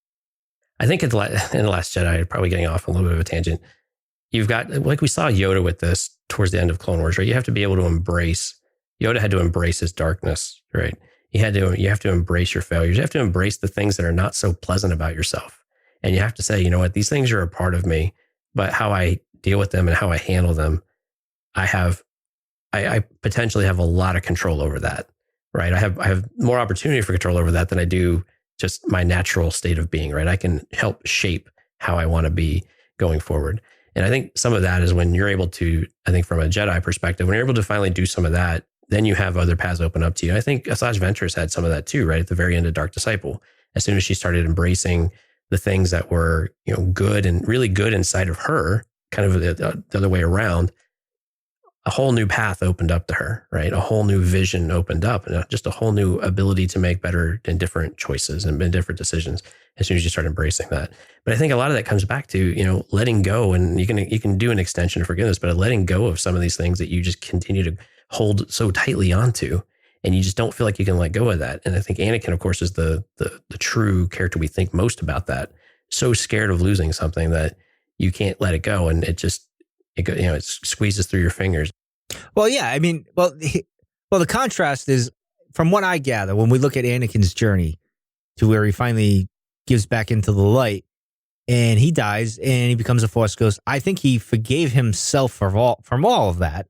S3: I think in the Last Jedi, probably getting off a little bit of a tangent. You've got, like we saw Yoda with this towards the end of Clone Wars, right? You have to be able to embrace. Yoda had to embrace his darkness, right? You have to embrace your failures. You have to embrace the things that are not so pleasant about yourself. And you have to say, you know what, these things are a part of me, but how I deal with them and how I handle them, I potentially have a lot of control over that, right? I have more opportunity for control over that than I do just my natural state of being, right? I can help shape how I want to be going forward. And I think some of that is when you're able to, I think from a Jedi perspective, when you're able to finally do some of that, then you have other paths open up to you. I think Asajj Ventress had some of that too, right? At the very end of Dark Disciple, as soon as she started embracing the things that were, good and really good inside of her, kind of the other way around, a whole new path opened up to her, right? A whole new vision opened up, and just a whole new ability to make better and different choices and different decisions as soon as you start embracing that. But I think a lot of that comes back to, letting go, and you can do an extension of forgiveness, but letting go of some of these things that you just continue to hold so tightly onto, and you just don't feel like you can let go of that. And I think Anakin, of course, is the true character we think most about that. So scared of losing something that you can't let it go, and it squeezes through your fingers.
S2: Well, yeah, I mean, the contrast is, from what I gather, when we look at Anakin's journey to where he finally gives back into the light and he dies and he becomes a Force ghost, I think he forgave himself from all of that.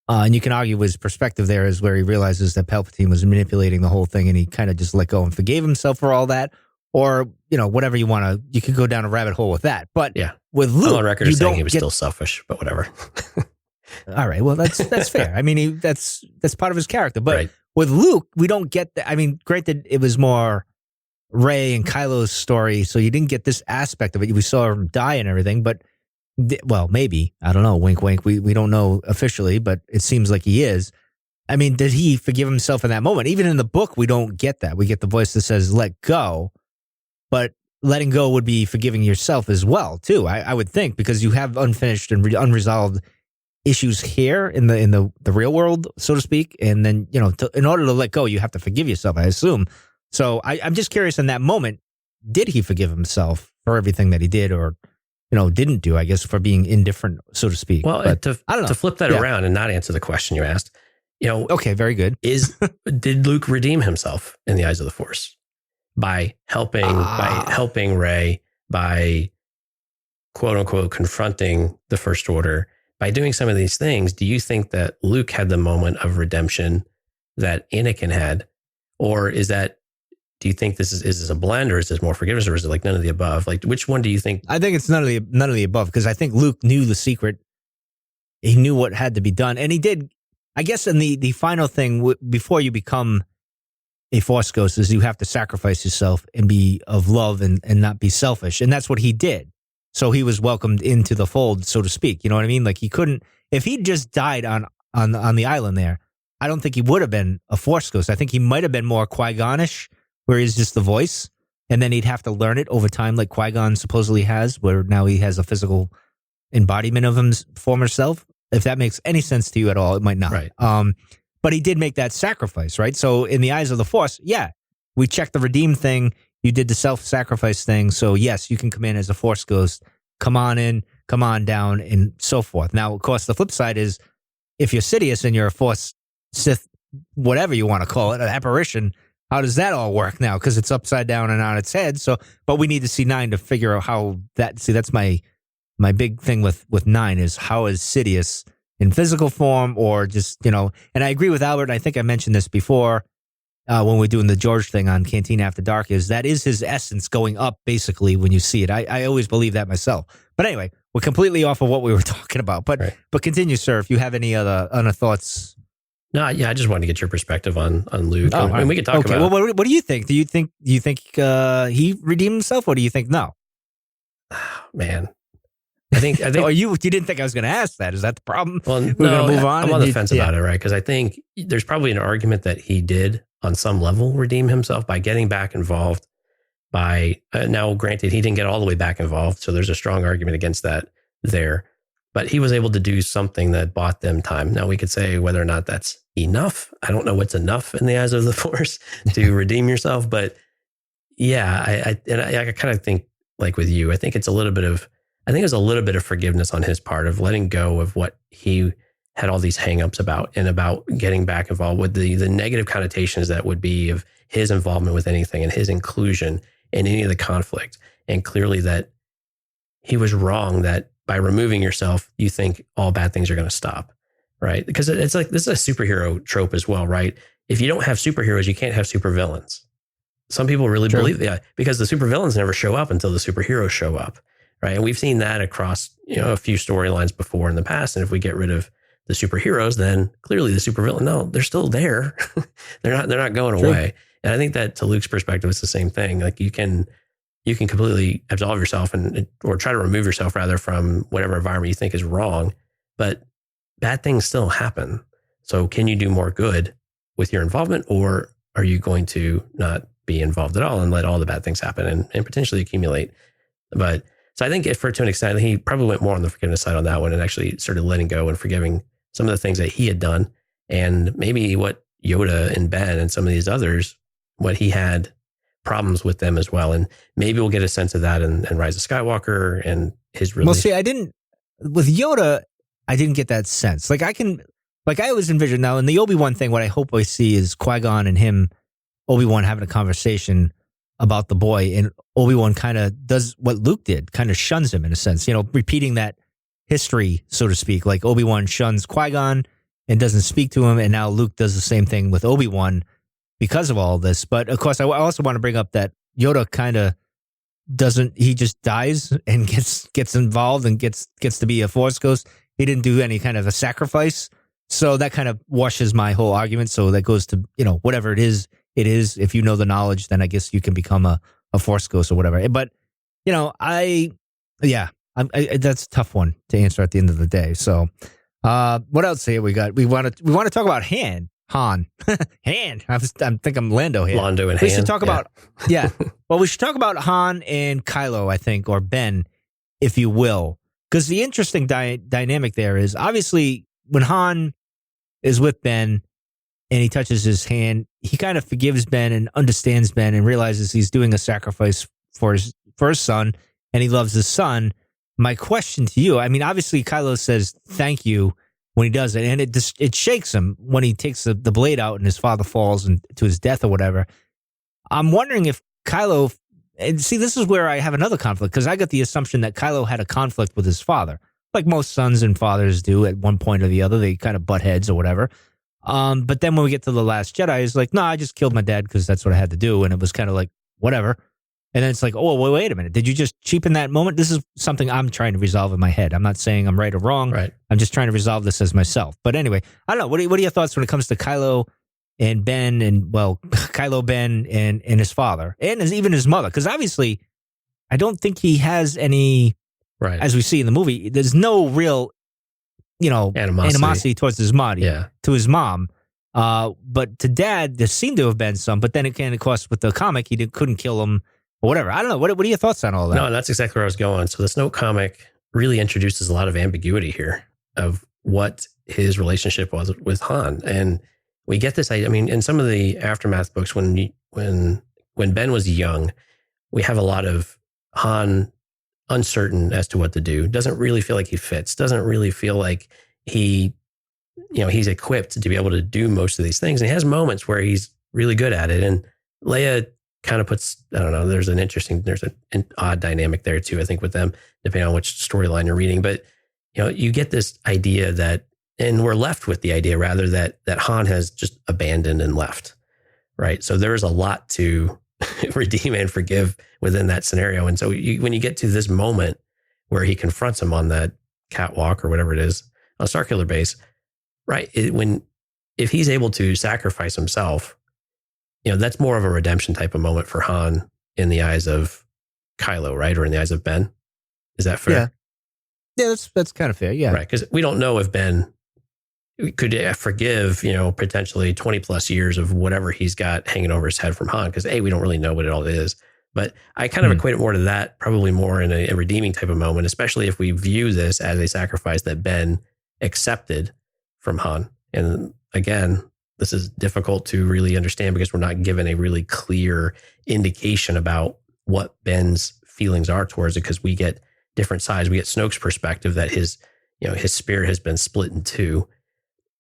S2: And you can argue his perspective there is where he realizes that Palpatine was manipulating the whole thing, and he kind of just let go and forgave himself for all that. Or, whatever you want to, you could go down a rabbit hole with that. But
S3: yeah,
S2: with Luke,
S3: I'm on record as saying he was still selfish, but whatever.
S2: All right. Well, that's fair. I mean, that's part of his character. But
S3: right.
S2: With Luke, we don't get that. I mean, granted, it was more Rey and Kylo's story, so you didn't get this aspect of it. We saw him die and everything, but maybe, I don't know. Wink, wink. We don't know officially, but it seems like he is. I mean, did he forgive himself in that moment? Even in the book, we don't get that. We get the voice that says, let go. But letting go would be forgiving yourself as well, too, I would think, because you have unfinished and unresolved issues here in the real world, so to speak. And then, in order to let go, you have to forgive yourself, I assume. So I'm just curious, in that moment, did he forgive himself for everything that he did or, didn't do, I guess, for being indifferent, so to speak?
S3: Well,
S2: but,
S3: I don't know. To flip that around and not answer the question you asked,
S2: okay, very good.
S3: Did Luke redeem himself in the eyes of the Force by helping Rey, by quote unquote confronting the First Order, by doing some of these things? Do you think that Luke had the moment of redemption that Anakin had, or do you think is this a blend, or is this more forgiveness, or is it like none of the above? Like, which one do you think?
S2: I think it's none of the above, because I think Luke knew the secret. He knew what had to be done, and he did. I guess in the final thing, before you become a Force ghost, is you have to sacrifice yourself and be of love and not be selfish, and that's what he did. So he was welcomed into the fold, so to speak. You know what I mean? Like, he couldn't, if he just died on the island there, I don't think he would have been a Force ghost. I think he might have been more Qui-Gon-ish, where he's just the voice, and then he'd have to learn it over time, like Qui-Gon supposedly has, where now he has a physical embodiment of his former self. If that makes any sense to you at all, it might not.
S3: Right.
S2: But he did make that sacrifice, right? So in the eyes of the Force, yeah, we checked the redeem thing. You did the self-sacrifice thing. So yes, you can come in as a Force ghost. Come on in, come on down, and so forth. Now, of course, the flip side is, if you're Sidious and you're a Force Sith, whatever you want to call it, an apparition, how does that all work now? Because it's upside down and on its head. So, but we need to see 9 to figure out how that. See, that's my big thing with 9 is, how is Sidious in physical form, or just, and I agree with Albert. And I think I mentioned this before when we're doing the George thing on Canteen After Dark, that is his essence going up basically when you see it. I always believe that myself. But anyway, we're completely off of what we were talking about. But
S3: right.
S2: But continue, sir, if you have any other thoughts.
S3: No, yeah, I just wanted to get your perspective on Luke.
S2: Oh,
S3: and we could talk about.
S2: Well, what do you think? Do you think he redeemed himself, or do you think no?
S3: Man, I think.
S2: Oh, you didn't think I was going to ask that? Is that the problem?
S3: Well,
S2: we're going to move on.
S3: I'm on the fence about it, right? Because I think there's probably an argument that he did on some level redeem himself by getting back involved. By now, granted, he didn't get all the way back involved, so there's a strong argument against that there. But he was able to do something that bought them time. Now, we could say whether or not that's enough. I don't know what's enough in the eyes of the Force to redeem yourself. But yeah, I kind of think like with you, I think it was a little bit of forgiveness on his part of letting go of what he had all these hangups about and about getting back involved with the negative connotations that would be of his involvement with anything and his inclusion in any of the conflict. And clearly that he was wrong that by removing yourself, you think all bad things are going to stop, right? Because it's like, this is a superhero trope as well, right? If you don't have superheroes, you can't have supervillains. Some people really believe that because the supervillains never show up until the superheroes show up, right? And we've seen that across, a few storylines before in the past. And if we get rid of the superheroes, then clearly the supervillain, no, they're still there. they're not going away. And I think that to Luke's perspective, it's the same thing. Like you can completely absolve yourself or try to remove yourself rather from whatever environment you think is wrong, but bad things still happen. So can you do more good with your involvement, or are you going to not be involved at all and let all the bad things happen and potentially accumulate? But so I think to an extent, he probably went more on the forgiveness side on that one and actually started letting go and forgiving some of the things that he had done, and maybe what Yoda and Ben and some of these others, what he had problems with them as well. And maybe we'll get a sense of that in Rise of Skywalker and his relationship.
S2: Well, see, with Yoda, I didn't get that sense. I always envision now in the Obi-Wan thing, what I hope I see is Qui-Gon and Obi-Wan having a conversation about the boy, and Obi-Wan kind of does what Luke did, kind of shuns him in a sense, repeating that history, so to speak. Like Obi-Wan shuns Qui-Gon and doesn't speak to him, and now Luke does the same thing with Obi-Wan because of all this. But of course, I also want to bring up that Yoda kind of doesn't, he just dies and gets involved and gets to be a Force ghost. He didn't do any kind of a sacrifice. So that kind of washes my whole argument. So that goes to, whatever it is. If you know the knowledge, then I guess you can become a Force ghost or whatever. But, that's a tough one to answer at the end of the day. So what else here we got? We want to talk about Han. Han. I think I'm Lando here.
S3: Lando and
S2: we
S3: Han.
S2: Should talk about, well, we should talk about Han and Kylo, I think, or Ben, if you will. Because the interesting dynamic there is, obviously, when Han is with Ben and he touches his hand, he kind of forgives Ben and understands Ben and realizes he's doing a sacrifice for his son, and he loves his son. My question to you, I mean, obviously, Kylo says thank you when he does it, and it shakes him when he takes the blade out and his father falls to his death or whatever. I'm wondering if Kylo, and see, this is where I have another conflict, because I got the assumption that Kylo had a conflict with his father, like most sons and fathers do at one point or the other. They kind of butt heads or whatever. But then when we get to The Last Jedi, he's like, no, I just killed my dad because that's what I had to do. And it was kind of like, whatever. And then it's like, oh, wait a minute. Did you just cheapen that moment? This is something I'm trying to resolve in my head. I'm not saying I'm right or wrong.
S3: Right.
S2: I'm just trying to resolve this as myself. But anyway, I don't know. What are your thoughts when it comes to Kylo and Ben Kylo, Ben, and his father and even his mother? Because obviously, I don't think he has any,
S3: right,
S2: as we see in the movie, there's no real, animosity towards his mom, to his mom. But to Dad, there seemed to have been some. But then again, of course, with the comic, he couldn't kill him or whatever. I don't know. What are your thoughts on all that?
S3: No, that's exactly where I was going. So the Snoke comic really introduces a lot of ambiguity here of what his relationship was with Han. And we get this idea. I mean, in some of the Aftermath books, when Ben was young, we have a lot of Han uncertain as to what to do, doesn't really feel like he fits, doesn't really feel like he's equipped to be able to do most of these things. And he has moments where he's really good at it. And Leia kind of puts, I don't know, there's an odd dynamic there too, I think, with them, depending on which storyline you're reading. But, you get this idea that, and we're left with the idea rather that Han has just abandoned and left, right? So there's a lot to redeem and forgive within that scenario. And so when you get to this moment where he confronts him on that catwalk or whatever it is on Starkiller Base, right? If he's able to sacrifice himself, that's more of a redemption type of moment for Han in the eyes of Kylo, right? Or in the eyes of Ben. Is that fair?
S2: Yeah, that's kind of fair. Yeah.
S3: Right. Because we don't know if Ben could forgive, potentially 20 plus years of whatever he's got hanging over his head from Han. Because we don't really know what it all is. But I kind of equate it more to that, probably more in a redeeming type of moment, especially if we view this as a sacrifice that Ben accepted from Han. And again, this is difficult to really understand because we're not given a really clear indication about what Ben's feelings are towards it, because we get different sides. We get Snoke's perspective that his spirit has been split in two,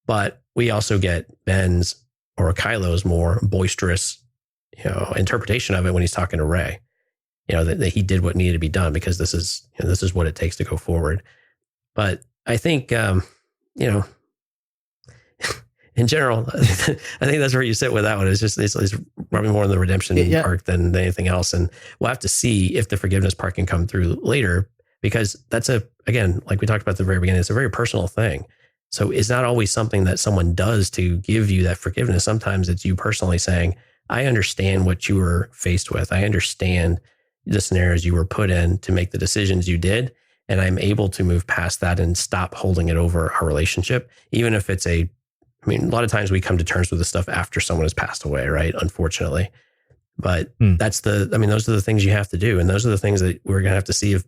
S3: but we also get Ben's or Kylo's more boisterous, interpretation of it when he's talking to Rey. That he did what needed to be done because this is what it takes to go forward. But I think, in general, I think that's where you sit with that one. It's probably more in the redemption arc than anything else. And we'll have to see if the forgiveness part can come through later, because that's again, like we talked about at the very beginning, it's a very personal thing. So it's not always something that someone does to give you that forgiveness. Sometimes it's you personally saying, I understand what you were faced with. I understand the scenarios you were put in to make the decisions you did. And I'm able to move past that and stop holding it over our relationship, even if it's a lot of times we come to terms with this stuff after someone has passed away, right? Unfortunately. But those are the things you have to do. And those are the things that we're going to have to see if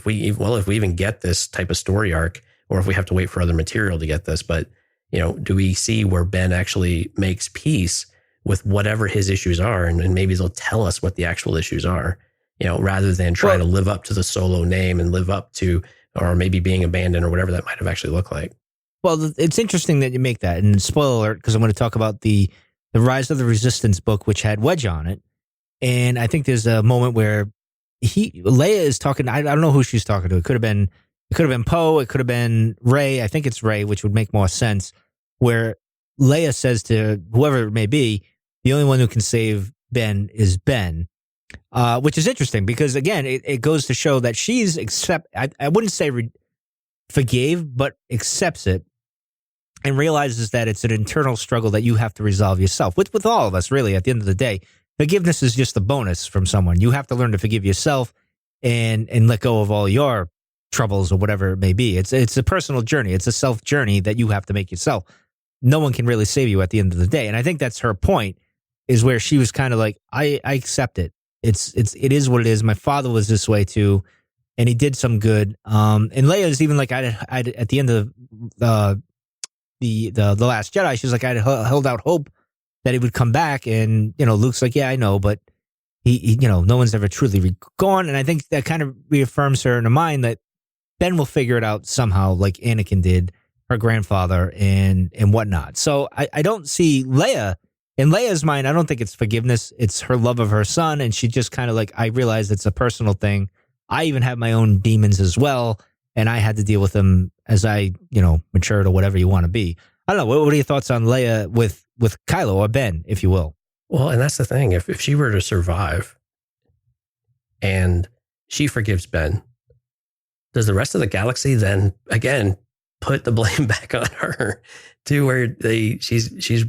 S3: we even get this type of story arc, or if we have to wait for other material to get this. But, do we see where Ben actually makes peace with whatever his issues are? And maybe they'll tell us what the actual issues are, rather than try to live up to the Solo name and live up to, or maybe being abandoned or whatever that might have actually looked like.
S2: Well, it's interesting that you make that. And spoiler alert, because I'm going to talk about the Rise of the Resistance book, which had Wedge on it. And I think there's a moment where Leia is talking. I don't know who she's talking to. It could have been Poe. It could have been Rey. I think it's Rey, which would make more sense. Where Leia says to whoever it may be, the only one who can save Ben is Ben, which is interesting because again, it goes to show that she's I wouldn't say forgave, but accepts it and realizes that it's an internal struggle that you have to resolve yourself. With all of us, really, at the end of the day, forgiveness is just a bonus from someone. You have to learn to forgive yourself and let go of all your troubles or whatever it may be. It's a personal journey. It's a self journey that you have to make yourself. No one can really save you at the end of the day. And I think that's her point, is where she was kind of like, I accept it. It is what it is. My father was this way too, and he did some good. And Leia's even like, I'd at the end of the Last Jedi, she was like, I'd held out hope that he would come back. And, Luke's like, yeah, I know, but he no one's ever truly gone. And I think that kind of reaffirms her in her mind that Ben will figure it out somehow, like Anakin did, her grandfather and whatnot. So I don't see Leia. In Leia's mind, I don't think it's forgiveness. It's her love of her son. And she just kind of like, I realize it's a personal thing. I even have my own demons as well. And I had to deal with them as I, matured or whatever you want to be. I don't know. What are your thoughts on Leia with Kylo or Ben, if you will?
S3: Well, and that's the thing. If she were to survive and she forgives Ben, does the rest of the galaxy then, again, put the blame back on her to where she's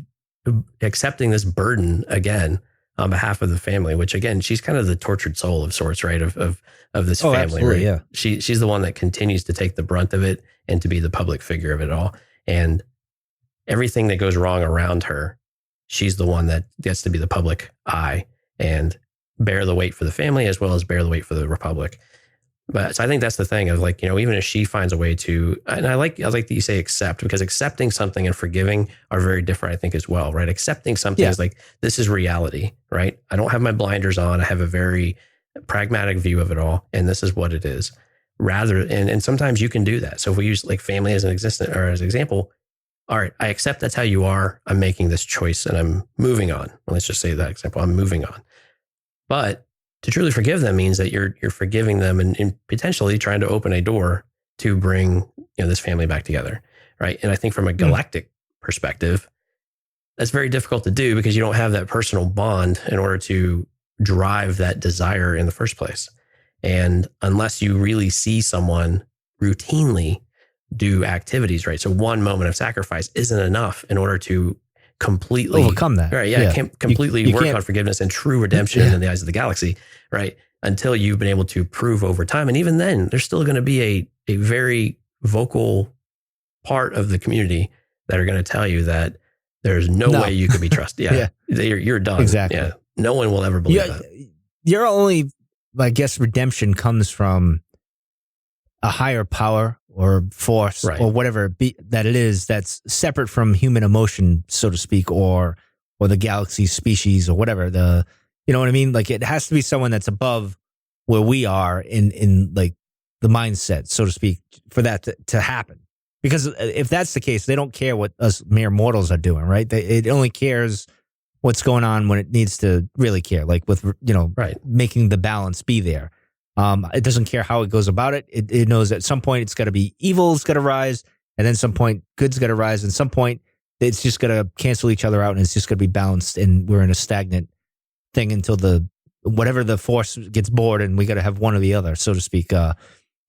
S3: accepting this burden again on behalf of the family, which again, she's kind of the tortured soul of sorts, right? Of this family, right?
S2: Yeah.
S3: She's the one that continues to take the brunt of it and to be the public figure of it all. And everything that goes wrong around her, she's the one that gets to be the public eye and bear the weight for the family as well as bear the weight for the Republic. But so I think that's the thing of like, even if she finds a way to, and I like that you say accept, because accepting something and forgiving are very different, I think, as well, right? Accepting something is like, this is reality, right? I don't have my blinders on. I have a very pragmatic view of it all. And this is what it is. And sometimes you can do that. So if we use like family as an example, all right, I accept that's how you are. I'm making this choice and I'm moving on. Well, let's just say that example, I'm moving on. But to truly forgive them means that you're forgiving them and potentially trying to open a door to bring this family back together, right? And I think from a galactic perspective, that's very difficult to do because you don't have that personal bond in order to drive that desire in the first place. And unless you really see someone routinely do activities, right? So one moment of sacrifice isn't enough in order to completely
S2: overcome that.
S3: Right. Yeah. Can't completely work on forgiveness and true redemption in the eyes of the galaxy, right? Until you've been able to prove over time. And even then, there's still going to be a very vocal part of the community that are going to tell you that there's no way you could be trusted. You're done.
S2: Exactly.
S3: Yeah. No one will ever believe that.
S2: Your only, I guess, redemption comes from a higher power or force or whatever that it is that's separate from human emotion, so to speak, or the galaxy species or whatever. You know what I mean? Like, it has to be someone that's above where we are in like the mindset, so to speak, for that to happen. Because if that's the case, they don't care what us mere mortals are doing, right? It only cares what's going on when it needs to really care, like with, making the balance be there. It doesn't care how it goes about it. It knows at some point it's got to be evil's got to rise, and then some point good's got to rise, and some point it's just going to cancel each other out, and it's just going to be balanced, and we're in a stagnant thing until whatever the force gets bored, and we got to have one or the other, so to speak, in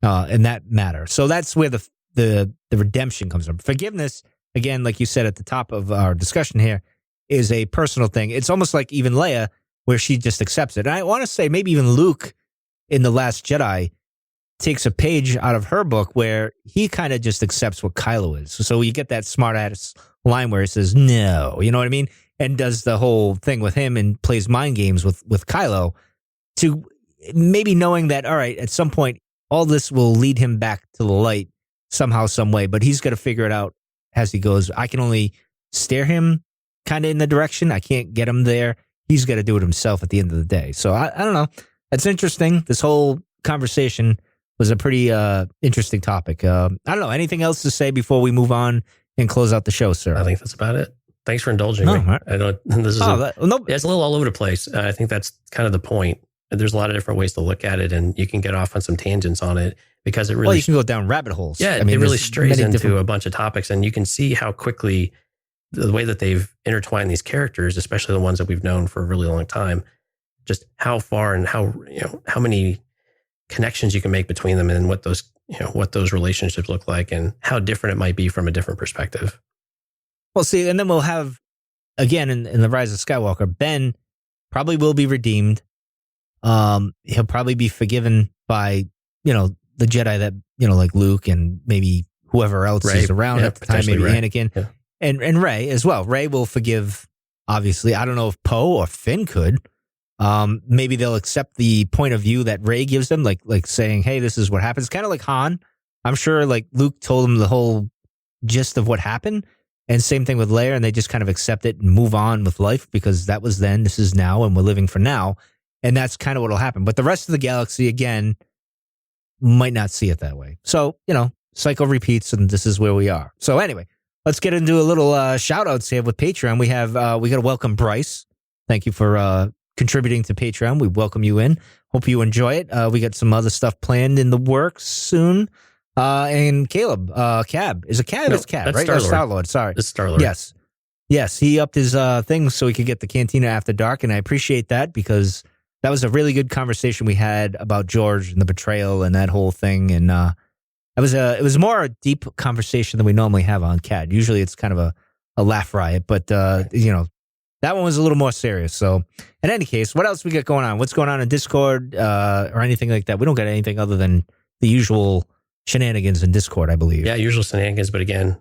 S2: that matter. So that's where the redemption comes from. Forgiveness, again, like you said at the top of our discussion here, is a personal thing. It's almost like even Leia, where she just accepts it. And I want to say maybe even Luke in The Last Jedi takes a page out of her book where he kind of just accepts what Kylo is. So you get that smart ass line where he says, no, you know what I mean? And does the whole thing with him and plays mind games with Kylo, to maybe knowing that, all right, at some point, all this will lead him back to the light somehow, some way, but he's got to figure it out as he goes. I can only steer him kind of in the direction. I can't get him there. He's got to do it himself at the end of the day. So I don't know. That's interesting. This whole conversation was a pretty interesting topic. I don't know. Anything else to say before we move on and close out the show, sir?
S3: I think that's about it. Thanks for indulging me. Right. I know this is it's a little all over the place. I think that's kind of the point. There's a lot of different ways to look at it, and you can get off on some tangents on it because it really...
S2: Well, you can go down rabbit holes.
S3: Yeah, I mean, it really strays into a bunch of topics, and you can see how quickly the way that they've intertwined these characters, especially the ones that we've known for a really long time, just how far and how many connections you can make between them, and what those relationships look like, and how different it might be from a different perspective.
S2: Well, see, and then we'll have, again, in The Rise of Skywalker, Ben probably will be redeemed. He'll probably be forgiven by, the Jedi that, like Luke and maybe whoever else is around at the time, maybe Rey. Anakin. Yeah. And Rey as well. Rey will forgive, obviously. I don't know if Poe or Finn could. Maybe they'll accept the point of view that Rey gives them, like saying, hey, this is what happens. Kind of like Han. I'm sure like Luke told him the whole gist of what happened. And same thing with Leia, and they just kind of accept it and move on with life because that was then, this is now, and we're living for now. And that's kind of what will happen. But the rest of the galaxy, again, might not see it that way. So, cycle repeats, and this is where we are. So anyway, let's get into a little shout outs here with Patreon. We got to welcome Bryce. Thank you for contributing to Patreon. We welcome you in. Hope you enjoy it. We got some other stuff planned in the works soon. And Caleb, Cab. Is it Cab?
S3: No,
S2: it's Cab,
S3: that's
S2: right?
S3: Star-Lord.
S2: Star-Lord, sorry.
S3: It's Star-Lord.
S2: Yes, he upped his thing so he could get the Cantina After Dark, and I appreciate that because that was a really good conversation we had about George and the betrayal and that whole thing. And it was more a deep conversation than we normally have on CAD. Usually it's kind of a laugh riot, but that one was a little more serious. So in any case, what else we got going on? What's going on in Discord or anything like that? We don't got anything other than the usual shenanigans in Discord, I believe.
S3: Yeah, usual shenanigans. But again,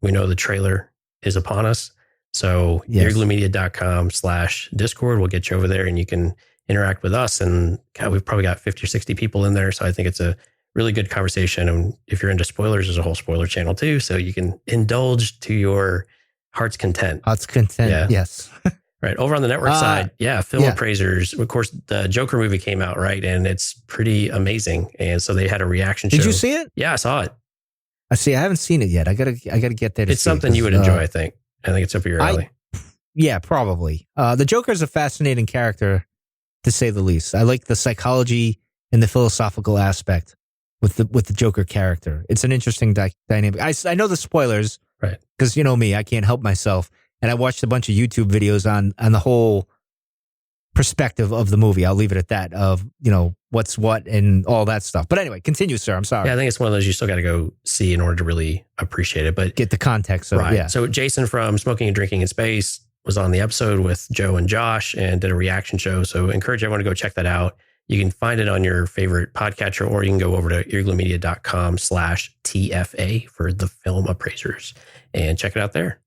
S3: we know the trailer is upon us. So eargluemedia.com/Discord will get you over there and you can interact with us. And we've probably got 50 or 60 people in there. So I think it's a really good conversation. And if you're into spoilers, there's a whole spoiler channel too. So you can indulge to your heart's content.
S2: Heart's content, yes.
S3: Right. Over on the network side, film appraisers. Of course, the Joker movie came out, right? And it's pretty amazing. And so they had a reaction show.
S2: Did you see it?
S3: Yeah, I saw it.
S2: I haven't seen it yet. I gotta get there to see it.
S3: It's something you would enjoy, I think. I think it's up your alley.
S2: Yeah, probably. The Joker is a fascinating character, to say the least. I like the psychology and the philosophical aspect with the Joker character. It's an interesting dynamic. I know the spoilers,
S3: right?
S2: Because you know me, I can't help myself. And I watched a bunch of YouTube videos on the whole perspective of the movie. I'll leave it at that, of, what's what and all that stuff. But anyway, continue, sir. I'm sorry.
S3: Yeah, I think it's one of those you still got to go see in order to really appreciate it. But
S2: get the context of it, yeah.
S3: So Jason from Smoking and Drinking in Space was on the episode with Joe and Josh and did a reaction show. So encourage everyone to go check that out. You can find it on your favorite podcatcher, or you can go over to earglaymedia.com/TFA for the film appraisers and check it out there.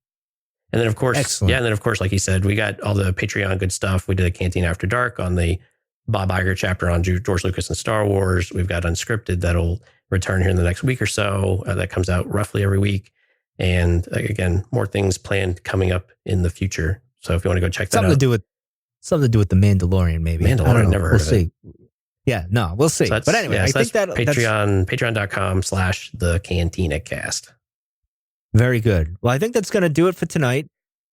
S3: And then, of course,
S2: Excellent.
S3: yeah. And then, of course, like you said, we got all the Patreon good stuff. We did a Canteen After Dark on the Bob Iger chapter on George Lucas and Star Wars. We've got Unscripted that'll return here in the next week or so. That comes out roughly every week. And again, more things planned coming up in the future. So if you want to go check that out.
S2: Something to do with the Mandalorian, maybe.
S3: Mandalorian, never heard
S2: of
S3: it.
S2: Yeah, no, we'll see.
S3: So
S2: but anyway, I think that's
S3: patreon.com/theCantinaCast.
S2: Very good. Well, I think that's going to do it for tonight.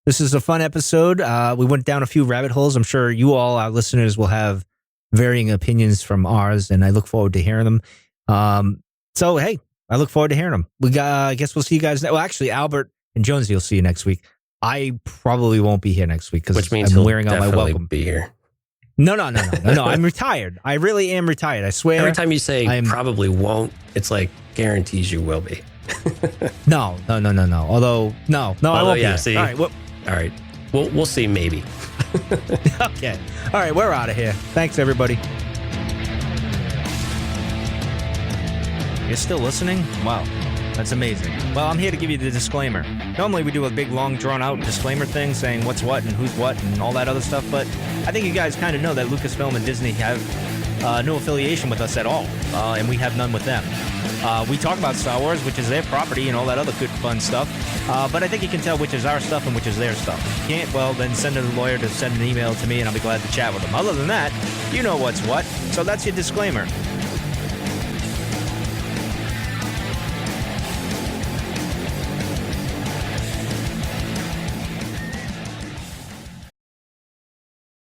S2: This is a fun episode. We went down a few rabbit holes. I'm sure you all, our listeners, will have varying opinions from ours, and I look forward to hearing them. So, hey, I look forward to hearing them. I guess we'll see you guys. Well, actually, Albert and Jonesy will see you next week. I probably won't be here next week because I'm wearing out my welcome.
S3: Be here.
S2: No. I'm retired. I really am retired. I swear.
S3: Every time you say probably won't, it's like guarantees you will be.
S2: No. Although, I won't be here.
S3: See,
S2: all
S3: right. We'll see. Maybe.
S2: Okay. All right. We're out of here. Thanks, everybody. You're still listening? Wow. That's amazing. Well, I'm here to give you the disclaimer. Normally we do a big, long, drawn-out disclaimer thing saying what's what and who's what and all that other stuff, but I think you guys kind of know that Lucasfilm and Disney have no affiliation with us at all, and we have none with them. We talk about Star Wars, which is their property and all that other good, fun stuff, but I think you can tell which is our stuff and which is their stuff. If you can't, well, then send a lawyer to send an email to me, and I'll be glad to chat with them. Other than that, you know what's what, so that's your disclaimer.